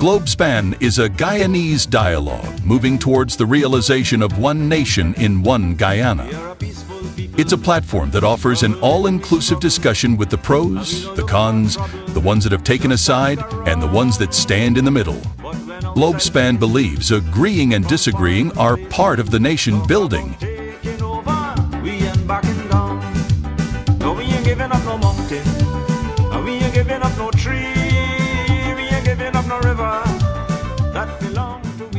Globespan is a Guyanese dialogue moving towards the realization of one nation in one Guyana. It's a platform that offers an all-inclusive discussion with the pros, the cons, the ones that have taken a side, and the ones that stand in the middle. Globespan believes agreeing and disagreeing are part of the nation building.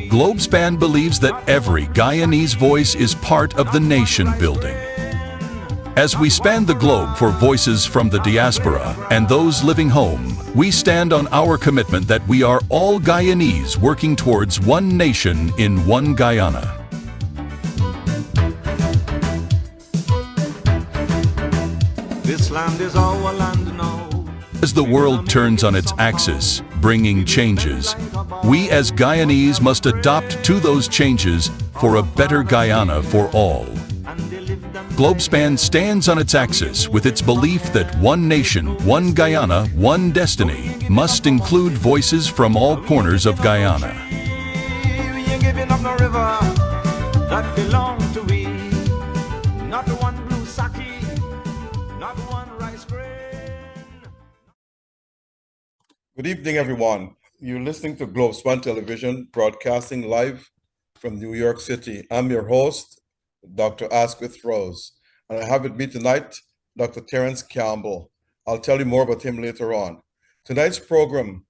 Globespan believes that every Guyanese voice is part of the nation building. As we span the globe for voices from the diaspora and those living home, we stand on our commitment that we are all Guyanese working towards one nation in one Guyana. This land is our land now. As the world turns on its axis, bringing changes, we as Guyanese must adapt to those changes for a better Guyana for all. Globespan stands on its axis with its belief that one nation, one Guyana, one destiny must include voices from all corners of Guyana. We ain't giving up no river that belong to we. Not one blue sake, not one rice grain. Good evening, everyone. You're listening to Globespan Television, broadcasting live from New York City. I'm your host, Dr. Asquith Rose, and I have with me tonight Dr. Terence Campbell. I'll tell you more about him later on. Tonight's program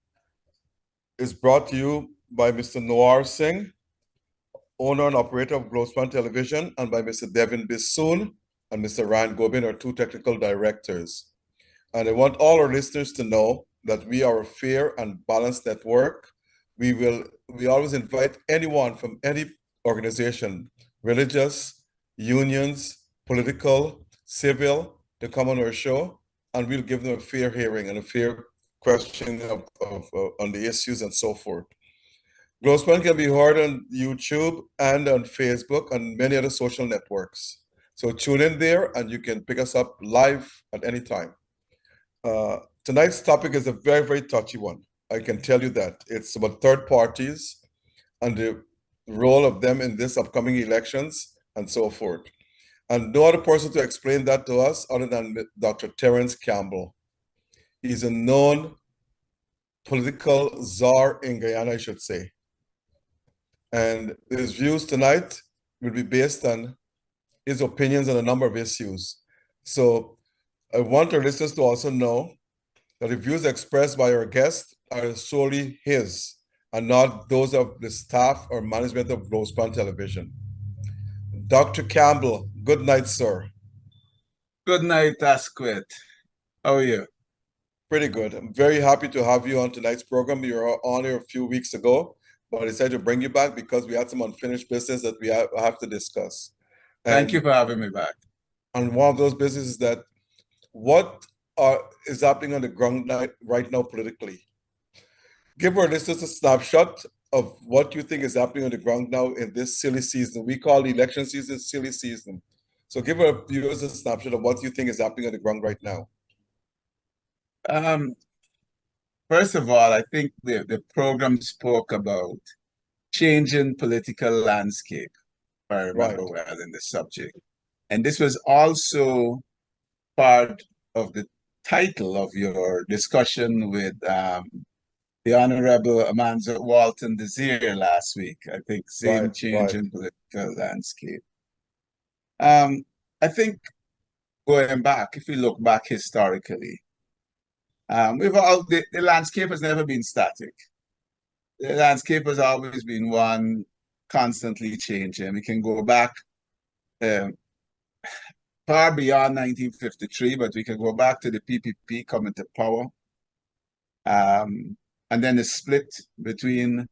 is brought to you by Mr. Noir Singh, owner and operator of Globespan Television, and by Mr. Devin Bissoon and Mr. Ryan Gobin, our two technical directors. And I want all our listeners to know that we are a fair and balanced network. We always invite anyone from any organization, religious, unions, political, civil, to come on our show, and we'll give them a fair hearing and a fair questioning on the issues and so forth. Globespan can be heard on YouTube and on Facebook and many other social networks. So tune in there and you can pick us up live at any time. Tonight's topic is a very, very touchy one. I can tell you that. It's about third parties and the role of them in this upcoming elections and so forth. And no other person to explain that to us other than Dr. Terence Campbell. He's a known political czar in Guyana, I should say. And his views tonight will be based on his opinions on a number of issues. So I want our listeners to also know that the views expressed by our guest are solely his and not those of the staff or management of Globespan Television. Dr. Campbell, good night, sir. Good night, Asquith. How are you? Pretty good. I'm very happy to have you on tonight's program. You were on here a few weeks ago, but I decided to bring you back because we had some unfinished business that we have to discuss. Thank you for having me back. And one of those businesses is that what is happening on the ground right now politically. Give our listeners a snapshot of what you think is happening on the ground now in this silly season. We call the election season silly season. So give our viewers a snapshot of what you think is happening on the ground right now. First of all, I think the program spoke about changing political landscape, if I remember well in the subject. And this was also part of the title of your discussion with the Honorable Amanza Walton Desir last week. I think same change in political landscape. I think going back, if you look back historically, the landscape has never been static. The landscape has always been one constantly changing. We can go back far beyond 1953, but we can go back to the PPP coming to power. And then the split between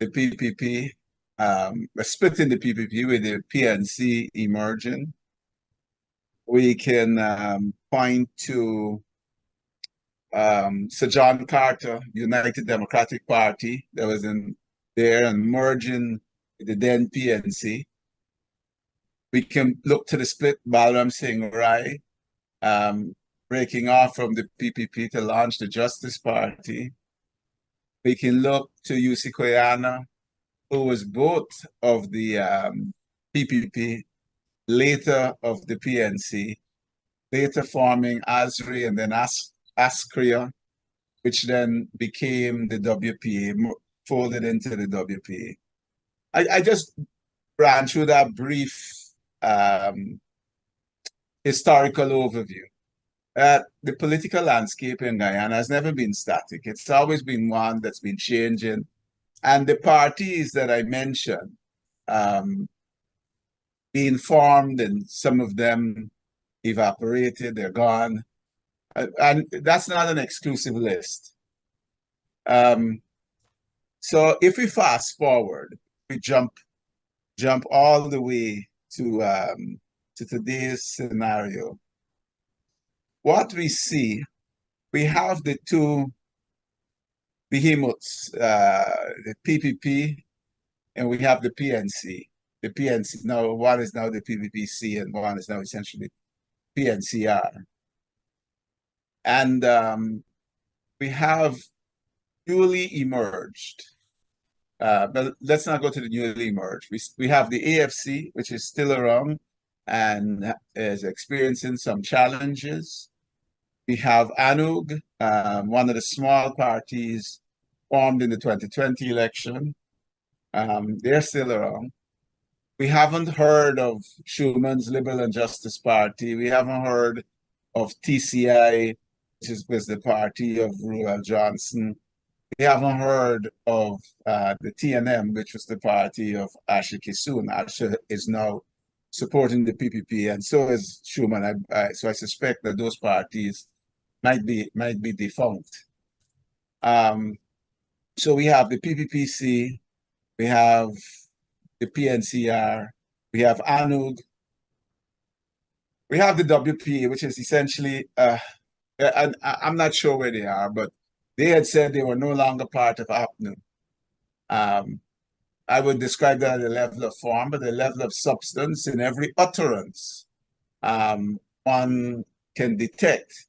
the PPP, a split in the PPP with the PNC emerging. We can point to Sir John Carter, United Democratic Party, that was in there and merging with the then PNC. We can look to the split, Balram Singh Rai, breaking off from the PPP to launch the Justice Party. We can look to UC Guyana, who was both of the PPP, later of the PNC, later forming ASRI and then ASCRIA, which then became the WPA, folded into the WPA. I just ran through that brief historical overview. The political landscape in Guyana has never been static. It's always been one that's been changing. And the parties that I mentioned, being formed, and some of them evaporated, they're gone. And that's not an exclusive list. So if we fast forward, we jump all the way to today's scenario, what we see, we have the two behemoths, the PPP, and we have the PNC. The PNC, now one is now the PPPC and one is now essentially PNCR. And we have newly emerged, but let's not go to the newly emerged. We have the AFC, which is still around and is experiencing some challenges. We have ANUG, one of the small parties formed in the 2020 election. They're still around. We haven't heard of Schuman's Liberal and Justice Party. We haven't heard of TCI, which was the party of Ruel Johnson. We haven't heard of the TNM, which was the party of Asha Kisun. Asha is now supporting the PPP, and so is Schuman. So I suspect that those parties might be defunct. So we have the PPPC, we have the PNCR, we have ANUG, we have the WPA, which is essentially, I'm not sure where they are, but they had said they were no longer part of APNU. I would describe that at the level of form, but the level of substance in every utterance, one can detect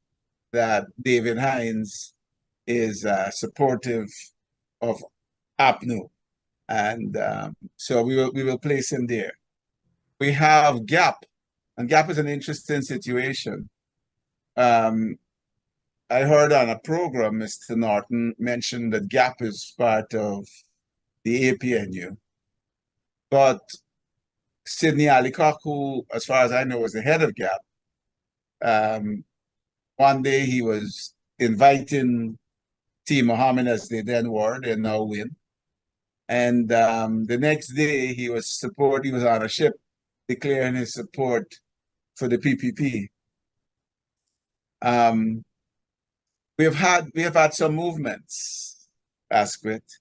that David Hines is supportive of APNU. And so we will place him there. We have GAP, and GAP is an interesting situation. I heard on a program, Mr. Norton mentioned that GAP is part of the APNU. But Sidney Alicock, who, as far as I know, was the head of GAP, one day he was inviting T. Mohammed, as they then were, they now win. And the next day he was on a ship declaring his support for the PPP. We have had some movements, Asquith.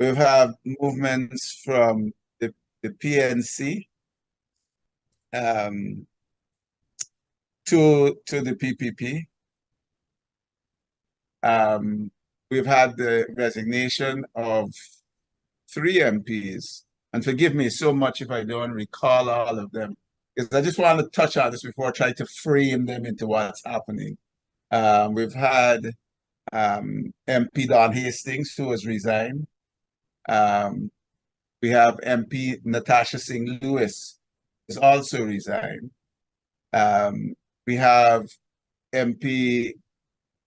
We've had movements from the PNC to the PPP. We've had the resignation of 3 MPs, and forgive me so much if I don't recall all of them, because I just want to touch on this before I try to frame them into what's happening. We've had MP Don Hastings, who has resigned. We have MP Natasha Singh Lewis, who has also resigned. We have MP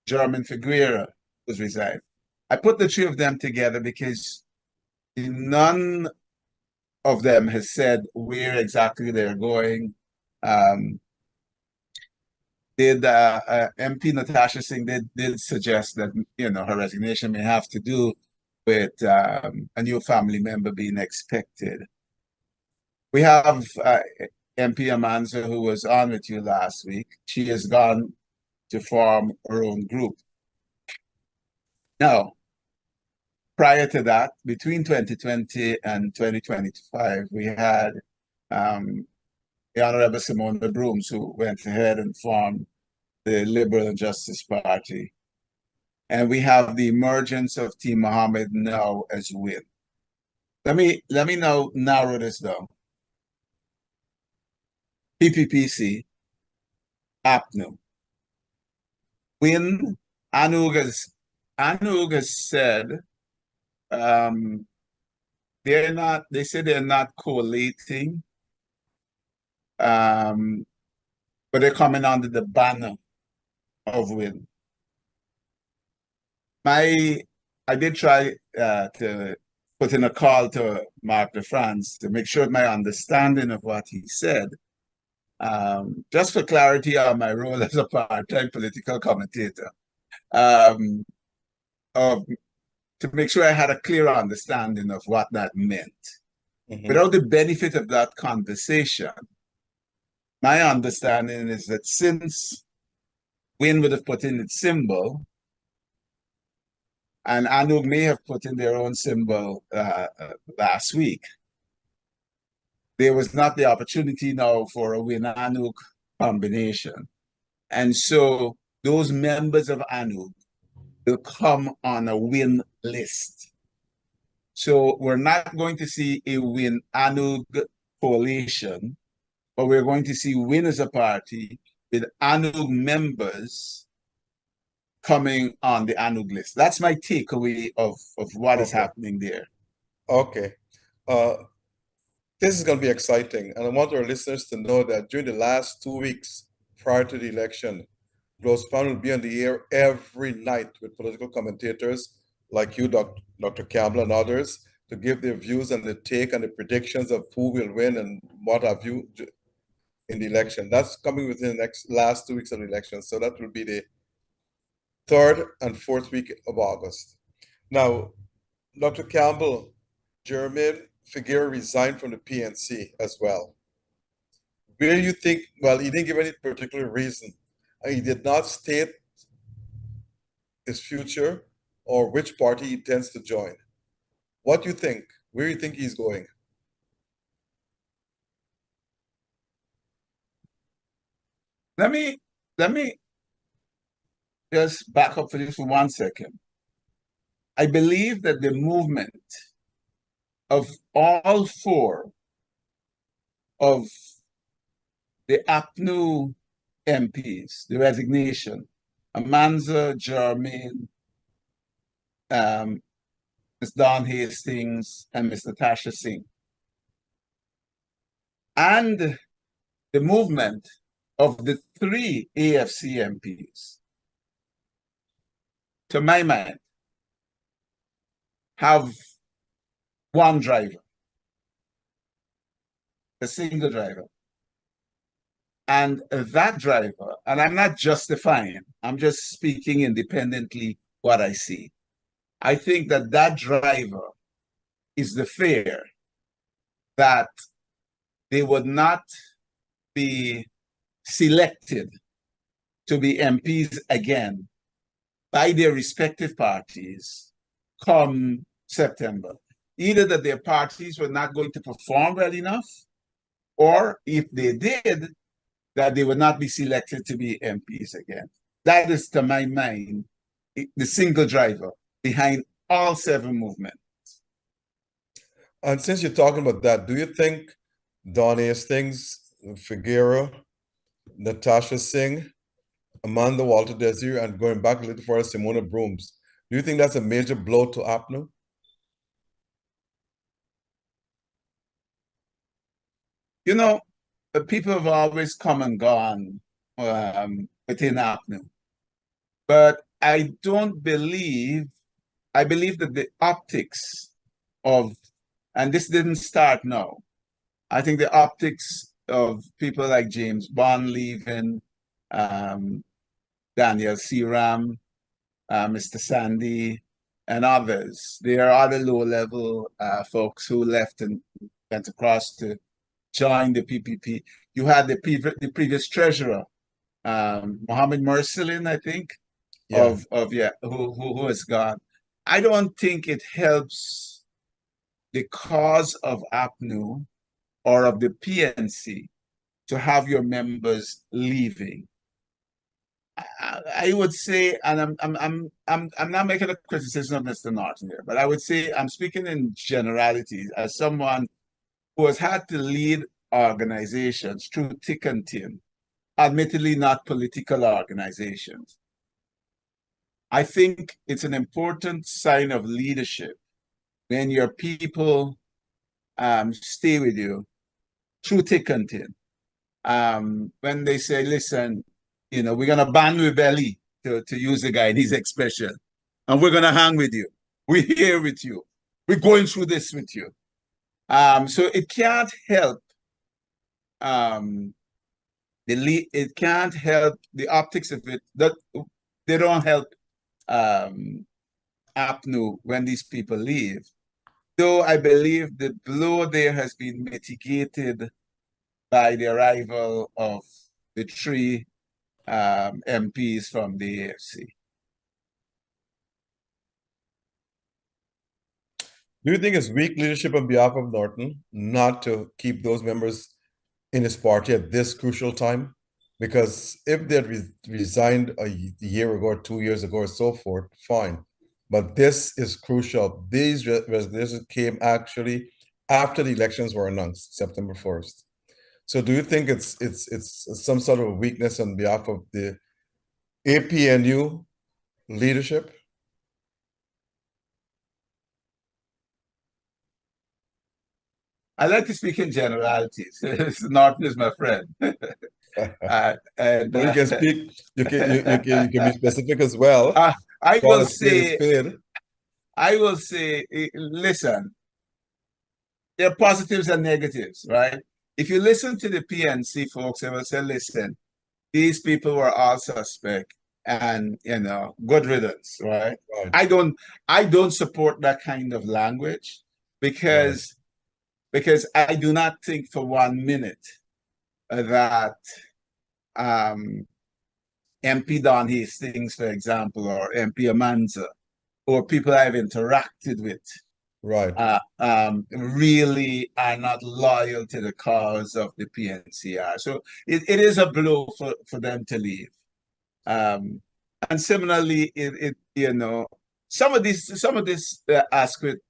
German Figueira, who's resigned. I put the 3 of them together because none of them has said where exactly they're going. MP Natasha Singh did suggest that her resignation may have to do with a new family member being expected. We have MP Amanza, who was on with you last week. She has gone to form her own group. Now, prior to that, between 2020 and 2025, we had the Honorable Simone Brooms, who went ahead and formed the Liberal and Justice Party. And we have the emergence of T. Mohammed now as WIN. Let me now narrow this down. PPPC, APNU. WIN, ANUG has said they're not, they say they're not collating, but they're coming under the banner of WIN. I did try to put in a call to Mark DeFrance to make sure my understanding of what he said, just for clarity on my role as a part-time political commentator, of, to make sure I had a clear understanding of what that meant. Without the benefit of that conversation, my understanding is that since WIN would have put in its symbol, and Anug may have put in their own symbol last week, there was not the opportunity now for a WIN-Anug combination. And so those members of Anug will come on a WIN list. So we're not going to see a WIN-Anug coalition, but we're going to see WIN as a party with Anug members coming on the Anug list. That's my takeaway of what is happening there. Okay. This is going to be exciting. And I want our listeners to know that during the last 2 weeks prior to the election, Globespan will be on the air every night with political commentators like you, Dr. Campbell, and others, to give their views and the take and the predictions of who will win and what have you in the election. That's coming within the last 2 weeks of the election. So that will be the 3rd and 4th week of August. Now, Dr. Campbell, Jermaine Figueroa resigned from the PNC as well. Where do you think, well, he didn't give any particular reason. He did not state his future or which party he intends to join. What do you think? Where do you think he's going? Let me just back up for this for 1 second. I believe that the movement of all 4 of the APNU MPs, the resignation, Amanza, Jermaine, Ms. Dawn Hastings, and Ms. Natasha Singh, and the movement of the 3 AFC MPs, to my mind, have one driver, a single driver. And that driver, and I'm not justifying, I'm just speaking independently what I see. I think that that driver is the fear that they would not be selected to be MPs again by their respective parties come September. Either that their parties were not going to perform well enough, or if they did, that they would not be selected to be MPs again. That is, to my mind, the single driver behind all 7 movements. And since you're talking about that, do you think Dawn Hastings, Figueroa, Natasha Singh, Amanda Walter Desir, and going back a little further, Simona Brooms, do you think that's a major blow to APNU? You know, people have always come and gone within APNU. But I don't believe, I believe that the optics of, and this didn't start now, I think the optics of people like James Bond leaving, Daniel Searam, Mr. Sandy, and others. There are other low-level folks who left and went across to join the PPP. You had the previous treasurer, Mohammed Mursalin, I think, who has gone. I don't think it helps the cause of APNU or of the PNC to have your members leaving. I would say, and I'm not making a criticism of Mr. Norton here, but I would say I'm speaking in generalities as someone who has had to lead organizations through thick and thin, admittedly not political organizations. I think it's an important sign of leadership when your people stay with you through thick and thin. When they say, listen, we're going to ban with belly, to use the Guyanese expression, and we're going to hang with you. We're here with you. We're going through this with you. So it can't help it can't help the optics of it, that they don't help APNU when these people leave. Though I believe the blow there has been mitigated by the arrival of the three MPs from the AFC. Do you think it's weak leadership on behalf of Norton not to keep those members in his party at this crucial time? Because if they had resigned a year ago or 2 years ago or so forth, fine. But this is crucial. These resignations came actually after the elections were announced, September 1st. So do you think it's some sort of weakness on behalf of the APNU leadership? I like to speak in generalities. Norton is my friend. And you can speak. You can be specific as well. I will say. Listen, there are positives and negatives, right? If you listen to the PNC folks, they will say, listen, these people were all suspect, and good riddance, right? I don't support that kind of language because I do not think for 1 minute that MP Don Hastings, for example, or MP Amanza, or people I've interacted with, really are not loyal to the cause of the PNCR. So it is a blow for them to leave. And similarly, some of this aspect,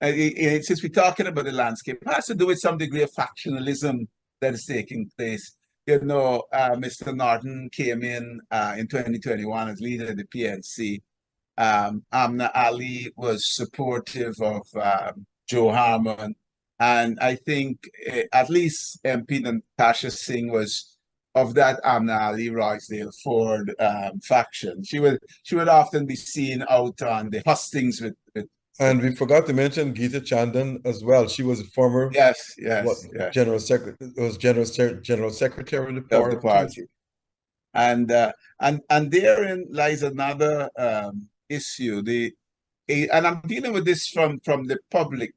since we're talking about the landscape, it has to do with some degree of factionalism that is taking place. Mr. Norton came in 2021 as leader of the PNC. Amna Ali was supportive of Joe Harmon, and I think at least MP Natasha Singh was of that Amna Ali Roysdale Ford faction. She would often be seen out on the hustings with. And we forgot to mention Geeta Chandan as well. She was a former general secretary of the party. And therein lies another issue. And I'm dealing with this from the public.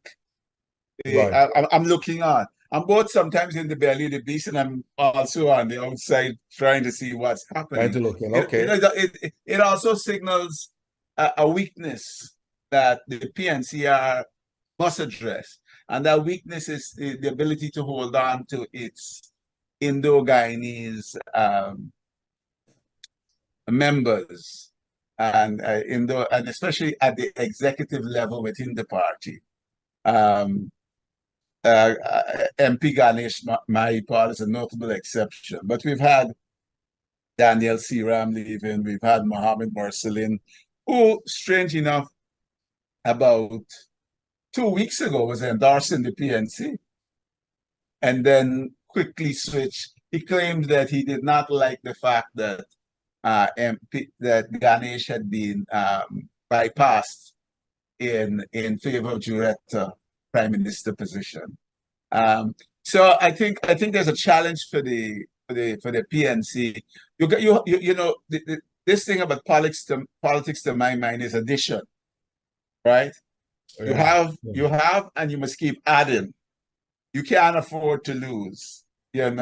I'm looking on. I'm both sometimes in the belly of the beast, and I'm also on the outside trying to see what's happening. It also signals a weakness that the PNCR must address. And that weakness is the ability to hold on to its Indo-Guyanese members, and especially at the executive level within the party. MP Ganesh Mahipal is a notable exception, but we've had Daniel Seram leaving, we've had Mohammed Mursalin, who, strange enough, about 2 weeks ago was endorsing the PNC and then quickly switched. He claimed that he did not like the fact that that Ganesh had been bypassed in favor of Juretta prime minister position. So I think there's a challenge for the PNC. This thing about politics to my mind is addition. Right? Yeah. You have, and you must keep adding. You can't afford to lose, and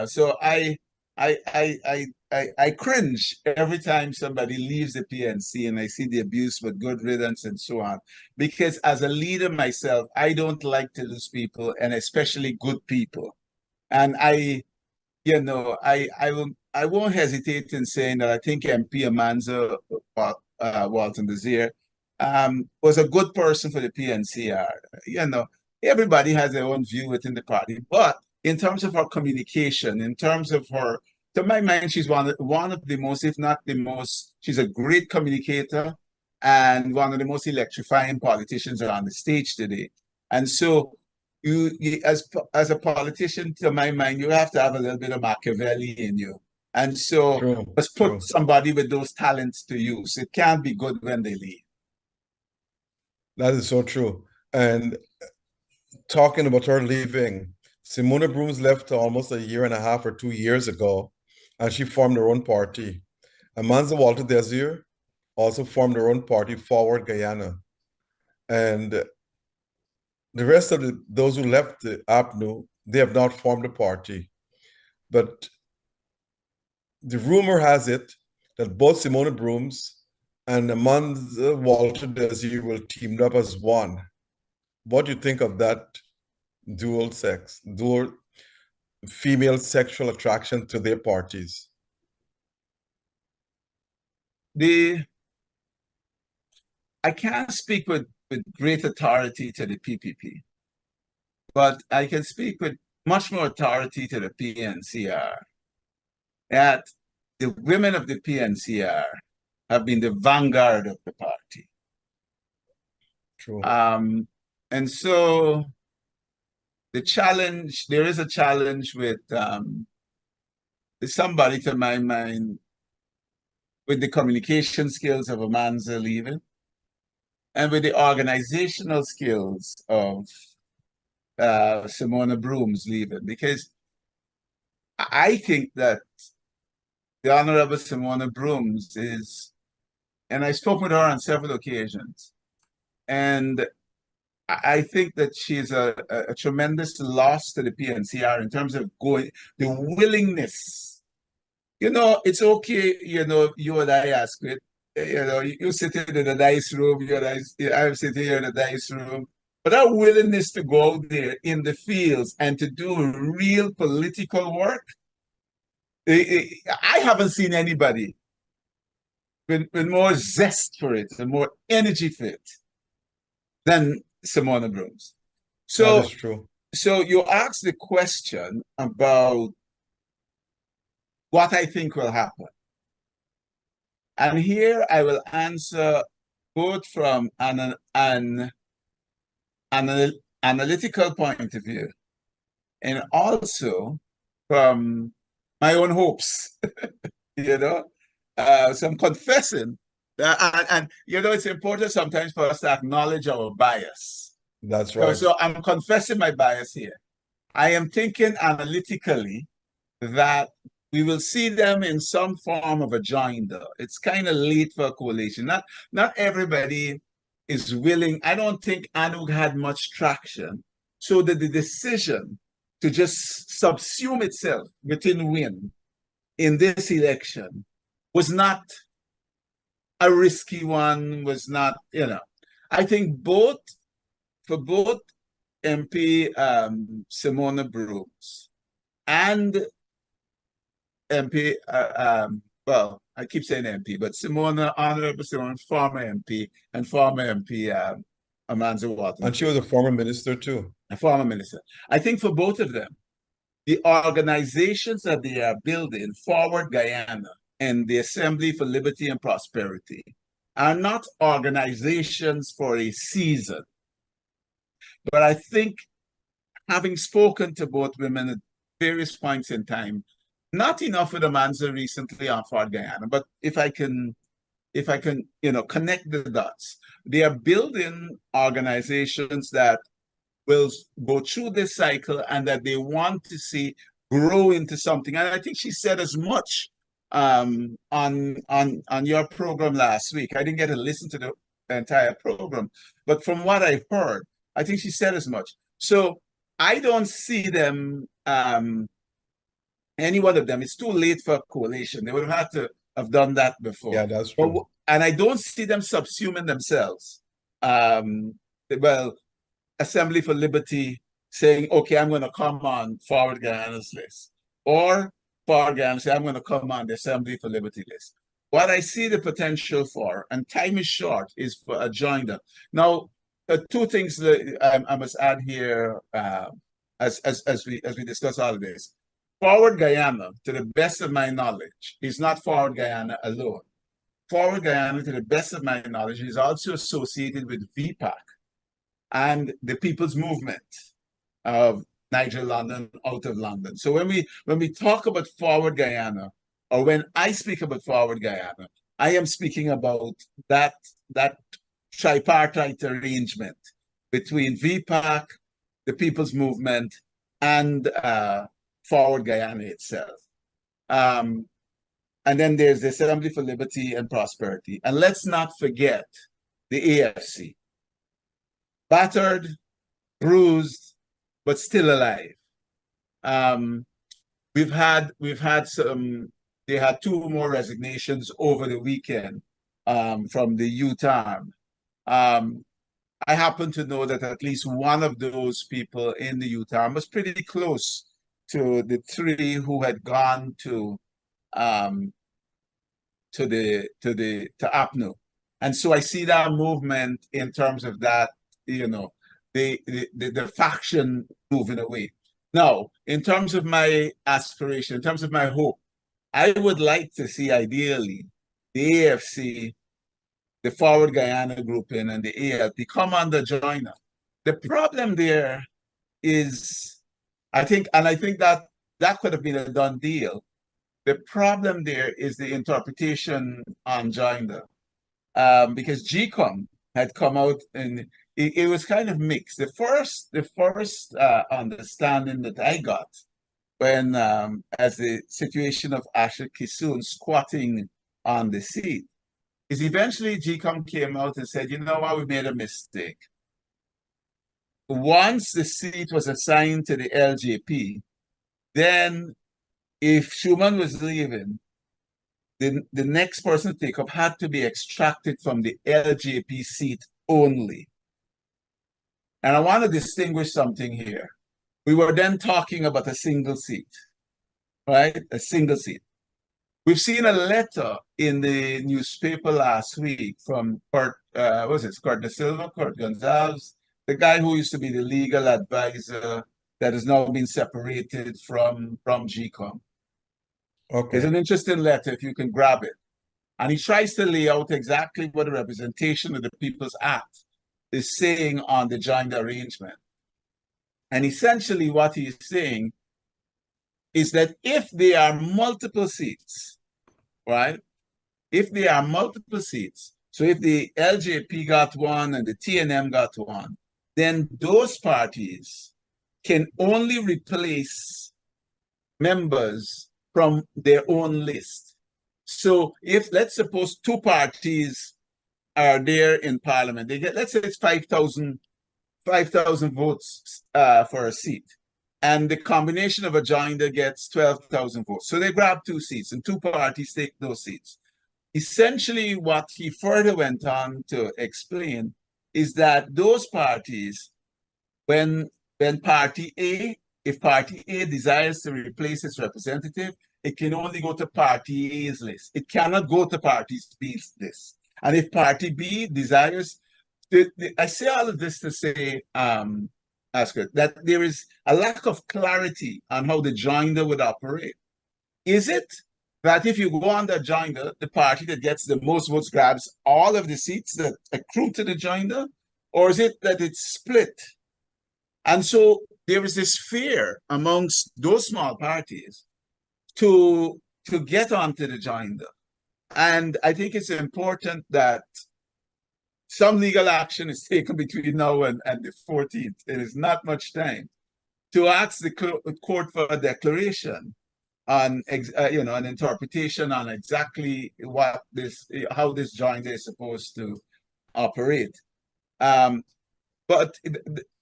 so I cringe every time somebody leaves the PNC and I see the abuse with good riddance and so on. Because as a leader myself, I don't like to lose people, and especially good people. And I won't hesitate in saying that I think MP Amanza, Walton Desir, was a good person for the PNCR. Everybody has their own view within the party, but in terms of her communication, in terms of her, to my mind, she's one of the most, if not the most, she's a great communicator. and one of the most electrifying politicians on the stage today. And so as a politician, to my mind, you have to have a little bit of Machiavelli in you. And so let's put somebody with those talents to use. It can't be good when they leave. That is so true. And talking about her leaving, Simona Brooms left almost a year and a half or 2 years ago, and she formed her own party. Amanza Walter Desir also formed her own party, Forward Guyana. And the rest of those who left the APNU, they have not formed a party. But the rumor has it that both Simona Brooms and Amanza Walter Desir will team up as one. What do you think of that dual female sexual attraction to their parties? I can't speak with great authority to the PPP, but I can speak with much more authority to the PNCR, that the women of the PNCR have been the vanguard of the party. True. And so there is a challenge with somebody, to my mind, with the communication skills of Amanza leaving, and with the organizational skills of Simona Brooms leaving, because I think that the Honorable Simona Brooms is, and I spoke with her on several occasions, and I think that she's a tremendous loss to the PNCR in terms of the willingness. It's okay, you and I ask it, you sitting in the dice room, I'm sitting here in the dice room, but our willingness to go out there in the fields and to do real political work, I haven't seen anybody with more zest for it and more energy for it than Simona Brooms. So that is true. So you asked the question about what I think will happen. And here I will answer both from an analytical point of view and also from my own hopes, So I'm confessing that, and it's important sometimes for us to acknowledge our bias. That's right. So I'm confessing my bias here. I am thinking analytically that we will see them in some form of a joinder. It's kind of late for a coalition. Not everybody is willing. I don't think ANUG had much traction, so that the decision to just subsume itself within WIN in this election was not a risky one, was not, I think for both MP Simona Brooms and MP, well, I keep saying MP, but Honorable Simona, former MP, and former MP Amanza Walton. And she was a former minister too. A former minister. I think for both of them, the organizations that they are building, Forward Guyana and the Assembly for Liberty and Prosperity, are not organizations for a season. But I think, having spoken to both women at various points in time, not enough with Amanza recently on Forward Guyana, but if I can, connect the dots, they are building organizations that will go through this cycle and that they want to see grow into something. And I think she said as much on your program last week. I didn't get to listen to the entire program, but from what I've heard, I think she said as much. So I don't see them, any one of them. It's too late for a coalition. They would have had to have done that before. Yeah, that's true. And I don't see them subsuming themselves. Assembly for Liberty saying, okay, I'm going to come on Forward Guyana's list. Or Forward Guyana say, I'm going to come on the Assembly for Liberty list. What I see the potential for, and time is short, is for a joinder. Now, two things that I must add here as we discuss all of this. Forward Guyana, to the best of my knowledge, is not Forward Guyana alone. Forward Guyana, to the best of my knowledge, is also associated with VPAC and the People's Movement of Niger, London, out of London. So when we talk about Forward Guyana, or when I speak about Forward Guyana, I am speaking about that tripartite arrangement between VPAC, the People's Movement, and Forward Guyana itself. And then there's the Assembly for Liberty and Prosperity. And let's not forget the AFC. Battered, bruised, but still alive. We've had some, they had 2 more resignations over the weekend from the youth arm. I happen to know that at least one of those people in the youth arm was pretty close to the 3 who had gone to APNU. And so I see that movement in terms of that, the faction moving away. Now, in terms of my aspiration, in terms of my hope, I would like to see ideally the AFC, the Forward Guyana grouping, and the ALP come under joiner. The problem there is, I think that could have been a done deal. The problem there is the interpretation on joinder, because GCOM had come out and it was kind of mixed. The first understanding that I got when, as the situation of Asher Kissoon squatting on the seat, is eventually GCOM came out and said, you know what, we made a mistake. Once the seat was assigned to the LJP, then if Schumann was leaving, the next person to take up had to be extracted from the LJP seat only. And I want to distinguish something here. We were then talking about a single seat, right? A single seat. We've seen a letter in the newspaper last week from Kurt Da Silva, Kurt Gonzalez, the guy who used to be the legal advisor that has now been separated from GCOM. Okay. It's an interesting letter if you can grab it. And he tries to lay out exactly what the representation of the People's Act is saying on the joint arrangement. And essentially what he's saying is that if there are multiple seats, right? If there are multiple seats, so if the LJP got 1 and the TNM got 1, then those parties can only replace members from their own list. So if, let's suppose 2 parties are there in parliament, they get, let's say it's 5,000 votes for a seat, and the combination of a joinder gets 12,000 votes. So they grab 2 seats and 2 parties take those seats. Essentially what he further went on to explain is that those parties, when party A, if party A desires to replace its representative, it can only go to party A's list. It cannot go to party B's list. And if party B desires, I say all of this to say, Oscar, that there is a lack of clarity on how the joinder would operate. Is it that if you go on the joinder, the party that gets the most votes grabs all of the seats that accrue to the joinder? Or is it that it's split? And so there is this fear amongst those small parties to get onto the joinder. And I think it's important that some legal action is taken between now and the 14th. There is not much time to ask the court for a declaration on, an interpretation on exactly how this joinder is supposed to operate. But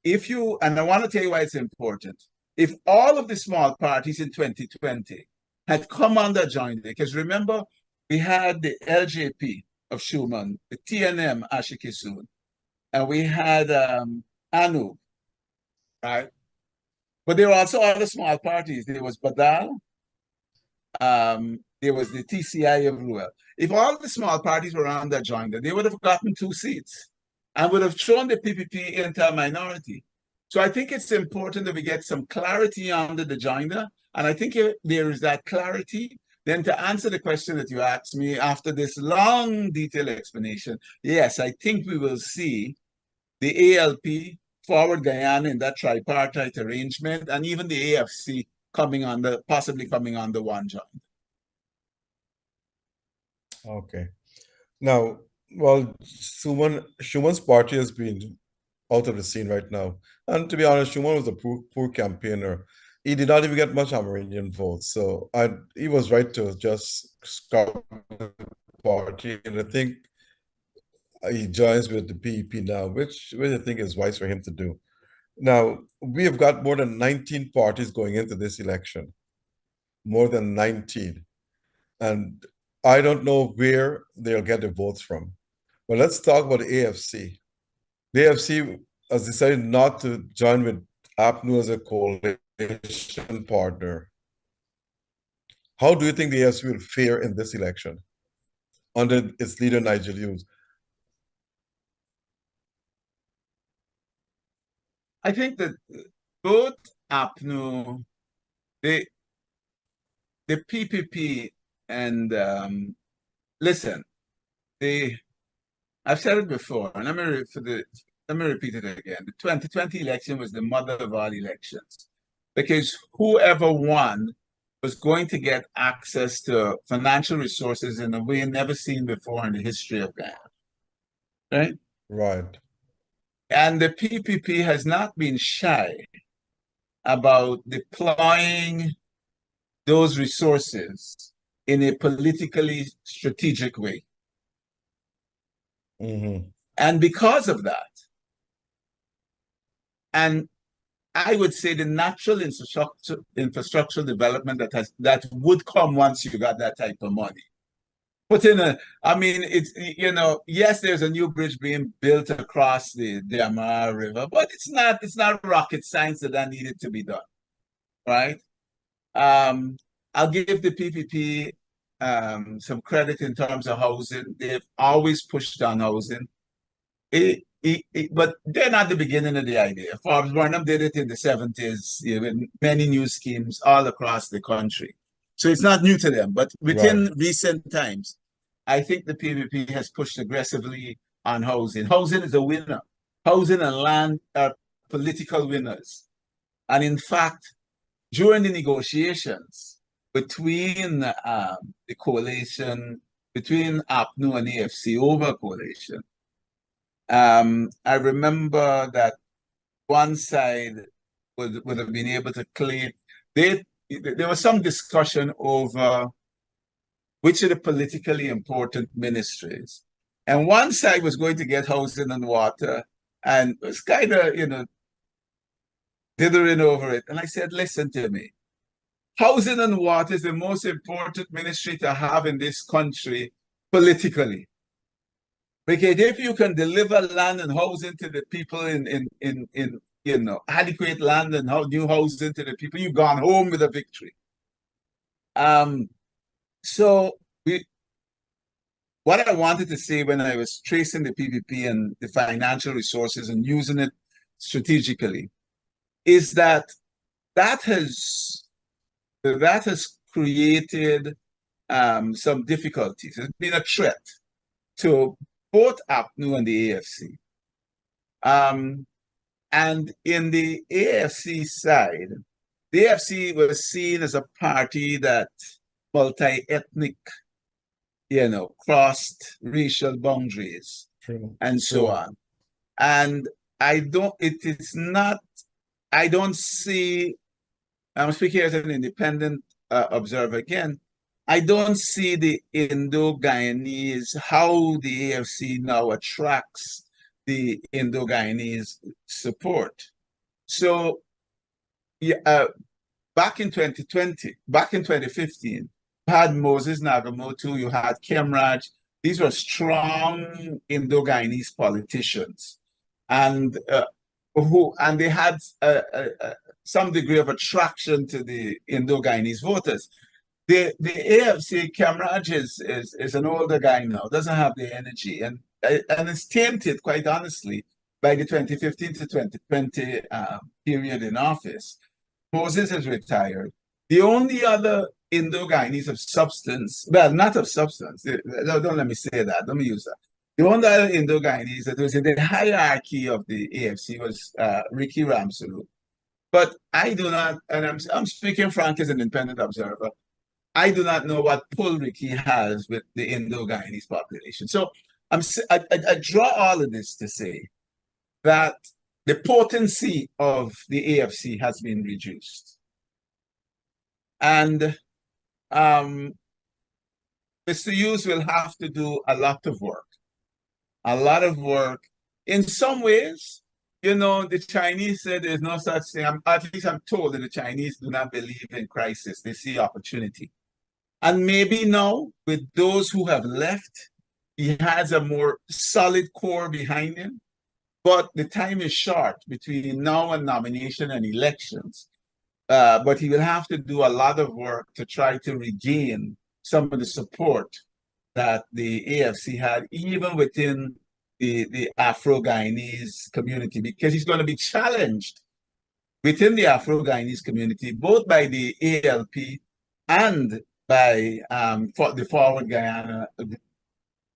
if you, and I want to tell you why it's important, if all of the small parties in 2020 had come under joinder, because remember, we had the LJP of Schumann, the TNM Ashikisun, and we had ANU, right? But there were also other small parties. There was Badal, there was the TCI of Ruel. If all the small parties were under joinder, they would have gotten 2 seats and would have thrown the PPP into a minority. So I think it's important that we get some clarity under the joinder. And I think if there is that clarity, then to answer the question that you asked me after this long, detailed explanation, yes, I think we will see the ALP, Forward Guyana in that tripartite arrangement, and even the AFC possibly coming on the one joint. Okay. Now, well, Schuman's party has been out of the scene right now. And to be honest, Schuman was a poor campaigner. He did not even get much Amerindian votes. So he was right to just scrap the party. And I think he joins with the PEP now, which I think is wise for him to do. Now, we have got more than 19 parties going into this election. More than 19. And I don't know where they'll get the votes from. But let's talk about the AFC. The AFC has decided not to join with APNU as a coalition partner. How do you think the AFC will fare in this election under its leader, Nigel Hughes? I think that both APNU, the PPP, and listen, I've said it before, and let me repeat it again. The 2020 election was the mother of all elections, because whoever won was going to get access to financial resources in a way never seen before in the history of Guyana. Right? Right. And the PPP has not been shy about deploying those resources in a politically strategic way. Mm-hmm. And because of that, and I would say the natural infrastructure development that would come once you got that type of money. Yes, there's a new bridge being built across the Amara River, but it's not rocket science that needed to be done, right? I'll give the PPP some credit in terms of housing. They've always pushed on housing. But they're not the beginning of the idea. Forbes Burnham did it in the 70s, with many new schemes all across the country. So it's not new to them. But within recent times, I think the PPP has pushed aggressively on housing. Housing is a winner. Housing and land are political winners. And in fact, during the negotiations between the coalition, between APNU and AFC over coalition, I remember that one side would have been able to claim there was some discussion over which are the politically important ministries. And one side was going to get housing and water, and it was kind of, dithering over it. And I said, listen to me. Housing and water is the most important ministry to have in this country politically. Because if you can deliver land and housing to the people in adequate land and new housing to the people, you've gone home with a victory. So what I wanted to say when I was tracing the PPP and the financial resources and using it strategically is that has created some difficulties. It's been a threat to both APNU and the AFC. And in the AFC side, the AFC was seen as a party that multi-ethnic, crossed racial boundaries and so on. And I don't see, I'm speaking as an independent observer again, I don't see the Indo-Guyanese, how the AFC now attracts the Indo-Guyanese support. So back in 2015, you had Moses Nagamotu, you had Kemraj. These were strong Indo-Guyanese politicians. And they had some degree of attraction to the Indo-Guyanese voters. The AFC, Kemraj is an older guy now, doesn't have the energy, and it's tainted, quite honestly, by the 2015 to 2020 period in office. Moses is retired. The only other Indo-Guyanese of substance, well, not of substance, don't let me say that, let me use that. The one that Indo-Guyanese that was in the hierarchy of the AFC was Ricky Ramsuru. But I do not, and I'm speaking frank as an independent observer, I do not know what pull Ricky has with the Indo-Guyanese population. So I draw all of this to say that the potency of the AFC has been reduced. And Mr. Hughes will have to do a lot of work. A lot of work. In some ways, you know, the Chinese said there's no such thing. At least I'm told that the Chinese do not believe in crisis. They see opportunity. And maybe now, with those who have left, he has a more solid core behind him. But the time is short between now and nomination and elections. But he will have to do a lot of work to try to regain some of the support that the AFC had, even within the Afro-Guyanese community, because he's going to be challenged within the Afro-Guyanese community, both by the ALP and by the Forward Guyana.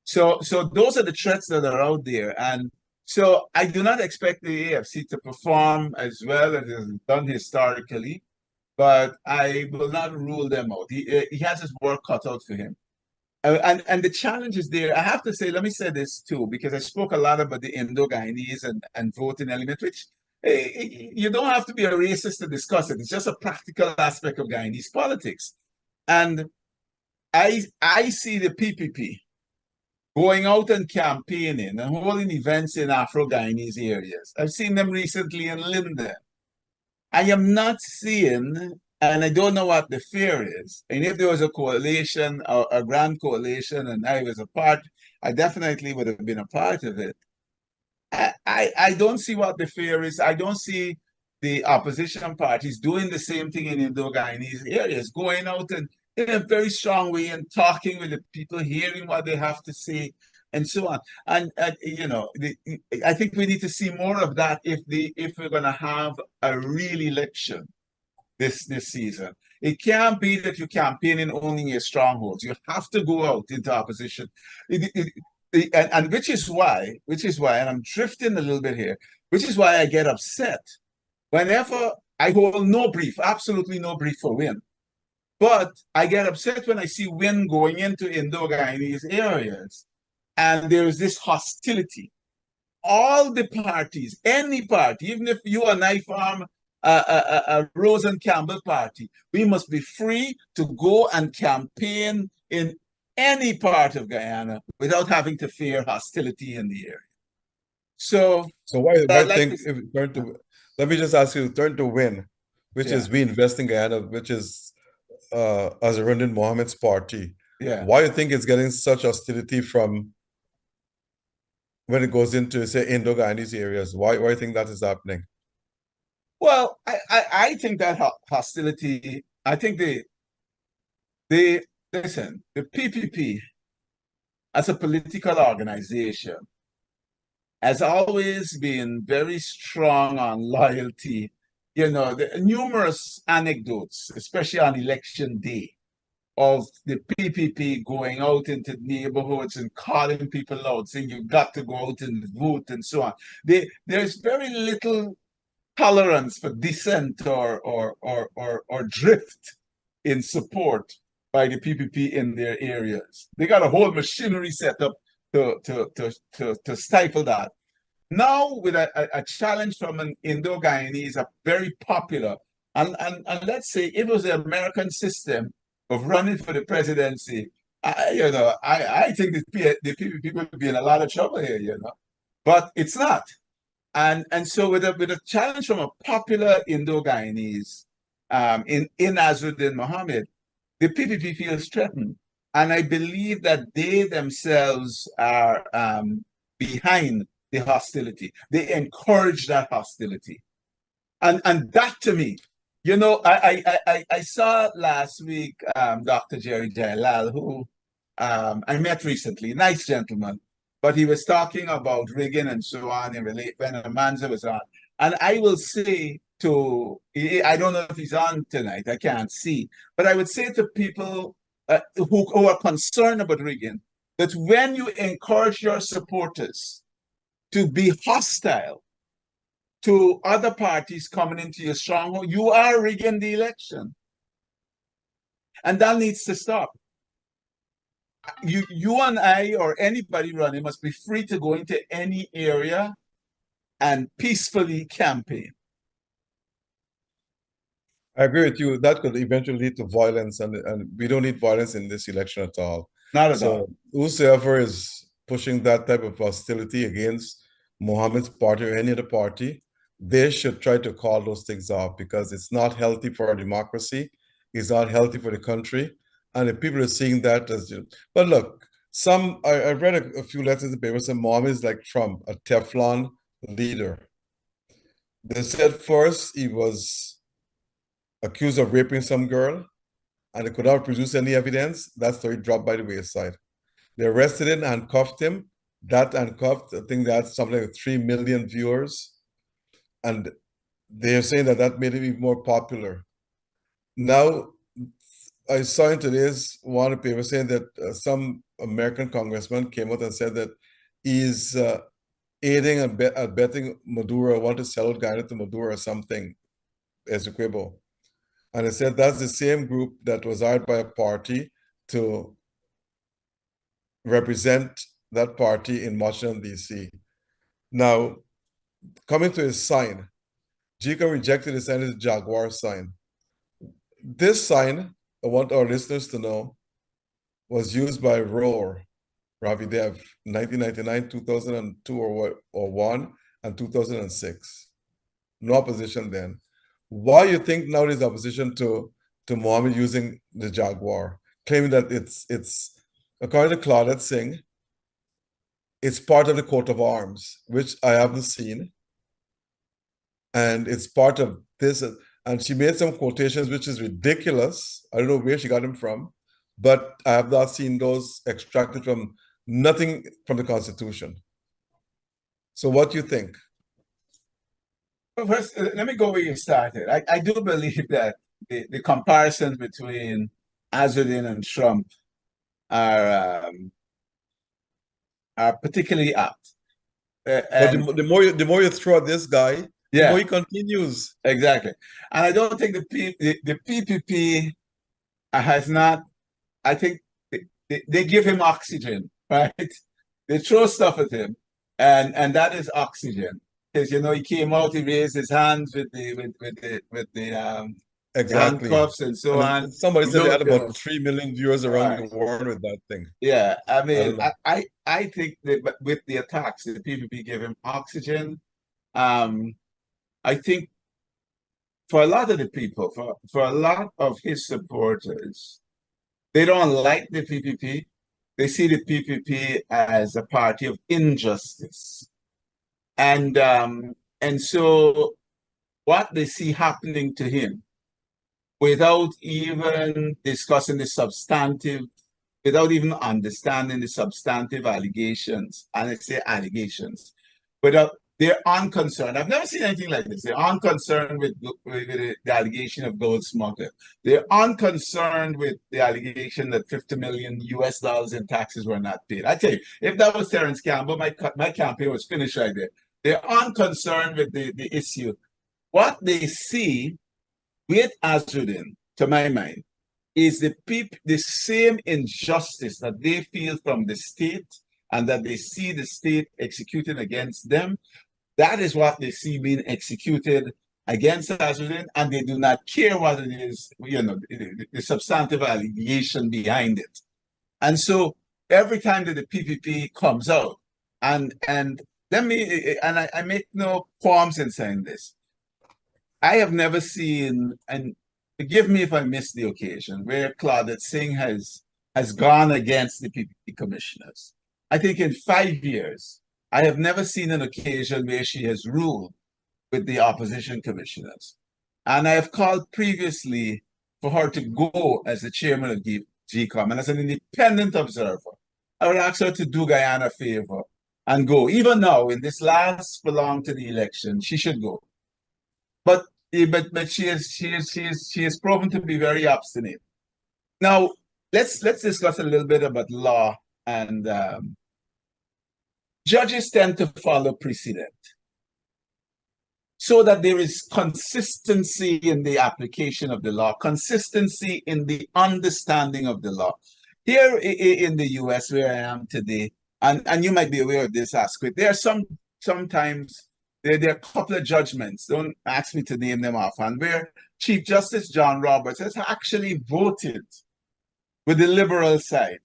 So those are the threats that are out there. And so I do not expect the AFC to perform as well as it has done historically, but I will not rule them out. He has his work cut out for him. And the challenge is there. I have to say, let me say this too, because I spoke a lot about the Indo-Guyanese and voting element, which you don't have to be a racist to discuss it. It's just a practical aspect of Guyanese politics. And I see the PPP going out and campaigning and holding events in Afro-Guyanese areas. I've seen them recently in Linden. I am not seeing, and I don't know what the fear is. And if there was a coalition, or a grand coalition, and I was a part, I definitely would have been a part of it. I don't see what the fear is. I don't see the opposition parties doing the same thing in Indo-Guyanese areas, going out and in a very strong way and talking with the people, hearing what they have to say, and so on. And you know, I think we need to see more of that if we're going to have a real election this season. It can't be that you're campaigning only in your strongholds. You have to go out into opposition. And which is why, and I'm drifting a little bit here, which is why I get upset whenever I hold no brief, absolutely no brief for Win. But I get upset when I see Win going into Indo-Guyanese areas and there is this hostility. All the parties, any party, even if you and I form a Rose and Campbell party, we must be free to go and campaign in any part of Guyana without having to fear hostility in the area. So why think if we turn to, let me just ask you, turn to Win, which is We Invest in Guyana, which is Azharuddin Mohammed's party. Yeah. Why do you think it's getting such hostility from when it goes into, say, Indo-Guyanese areas? Why do you think that is happening? Well, I think that hostility, I think listen, the PPP as a political organization has always been very strong on loyalty. You know, the numerous anecdotes, especially on election day, of the PPP going out into neighborhoods and calling people out, saying you've got to go out and vote and so on. There's very little tolerance for dissent or drift in support by the PPP in their areas. They got a whole machinery set up to stifle that. Now, with a challenge from an Indo-Guyanese, a very popular, and let's say it was the American system of running for the presidency, I think the PPP would be in a lot of trouble here, you know, but it's not. And so with a challenge from a popular Indo-Guyanese in Azharuddin Mohammed, the PPP feels threatened. And I believe that they themselves are behind the hostility. They encourage that hostility. And that to me, you know, I saw last week Dr. Jerry Jailal, who I met recently, nice gentleman, but he was talking about rigging and so on when Amanza was on. And I will say I don't know if he's on tonight, I can't see, but I would say to people who are concerned about rigging, that when you encourage your supporters to be hostile to other parties coming into your stronghold, you are rigging the election. And that needs to stop. You and I or anybody running must be free to go into any area and peacefully campaign. I agree with you. That could eventually lead to violence, and we don't need violence in this election at all. Not at all. Whosoever is pushing that type of hostility against Mohammed's party or any other party, they should try to call those things out, because it's not healthy for our democracy. It's not healthy for the country. And if people are seeing that as, but look, I read a few letters in the paper saying Mohammed is like Trump, a Teflon leader. They said first he was accused of raping some girl, and they could not produce any evidence. That story dropped by the wayside. They arrested him, handcuffed him. That handcuffed, I think that's something like 3 million viewers. And they're saying that made him even more popular. Now, I saw in today's one paper saying that some American congressman came out and said that he's aiding and abetting Maduro, want to sell Guyana to Maduro or something, Essequibo. And they said that's the same group that was hired by a party to represent that party in Washington, D.C. Now, coming to his sign, GCOM rejected his sign as a Jaguar sign. This sign, I want our listeners to know, was used by Roar, Ravidev, 1999, 2002 or 1, and 2006. No opposition then. Why you think now there's opposition to Mohammed using the Jaguar, claiming that it's according to Claudette Singh, it's part of the coat of arms, which I haven't seen. And it's part of this, and she made some quotations, which is ridiculous. I don't know where she got them from, but I have not seen those extracted from nothing from the Constitution. So what do you think? Well, first, let me go where you started. I do believe that the comparisons between Azudin and Trump are particularly apt. But the more you throw at this guy, the more he continues. Exactly. And I don't think the PPP has not, I think they give him oxygen, right? They throw stuff at him, and that is oxygen. Because he came out, he raised his hands with the exactly handcuffs and so on. Somebody said they had about 3 million viewers around the world with that thing. Yeah, I mean, I think that with the attacks, the PPP gave him oxygen. I think for a lot of the people, for a lot of his supporters, they don't like the PPP. They see the PPP as a party of injustice. And so what they see happening to him, without even discussing the substantive, without even understanding the substantive allegations, and I say allegations, without, they're unconcerned. I've never seen anything like this. They're unconcerned with the allegation of gold smuggling. They're unconcerned with the allegation that $50 million in taxes were not paid. I tell you, if that was Terrence Campbell, my campaign was finished right there. They're unconcerned with the issue. What they see with Azudin, to my mind, is the same injustice that they feel from the state and that they see the state executing against them. That is what they see being executed against Azudin, and they do not care what it is, the substantive allegation behind it. And so every time that the PPP comes out, and I make no qualms in saying this, I have never seen, and forgive me if I missed the occasion, where Claudette Singh has gone against the PPP commissioners. I think in 5 years, I have never seen an occasion where she has ruled with the opposition commissioners. And I have called previously for her to go as the chairman of GCOM and as an independent observer. I would ask her to do Guyana a favor and go. Even now, in this last belong to the election, she should go. But Yeah, but she is proven to be very obstinate. Now let's discuss a little bit about law and judges tend to follow precedent so that there is consistency in the application of the law, consistency in the understanding of the law. Here in the US, where I am today, and you might be aware of this aspect, there are sometimes there are a couple of judgments, don't ask me to name them offhand, where Chief Justice John Roberts has actually voted with the liberal side.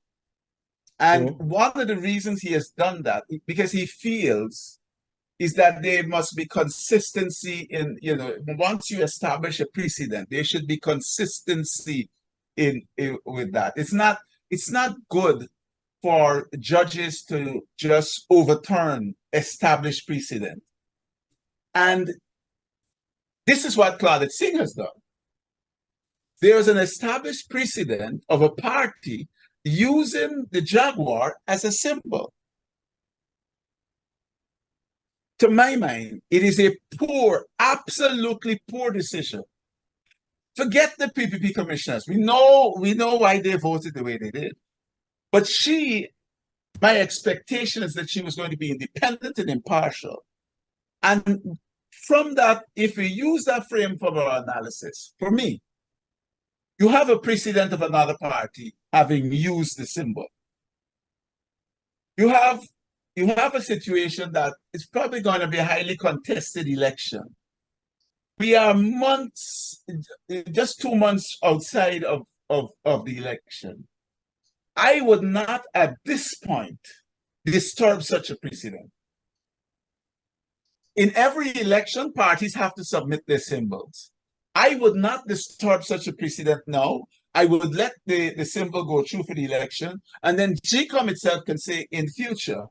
And one of the reasons he has done that, because he feels, is that there must be consistency in, once you establish a precedent, there should be consistency in with that. It's not good for judges to just overturn established precedent. And this is what Claudette Singh has done. There is an established precedent of a party using the jaguar as a symbol. To my mind, it is a poor, absolutely poor decision. Forget the PPP commissioners. We know why they voted the way they did. But my expectation is that she was going to be independent and impartial. And from that, if we use that frame for our analysis, for me, you have a precedent of another party having used the symbol. You have a situation that is probably going to be a highly contested election. We are just 2 months outside of the election. I would not at this point disturb such a precedent. In every election, parties have to submit their symbols. I would not disturb such a precedent now. I would let the symbol go through for the election, and then GCOM itself can say in future,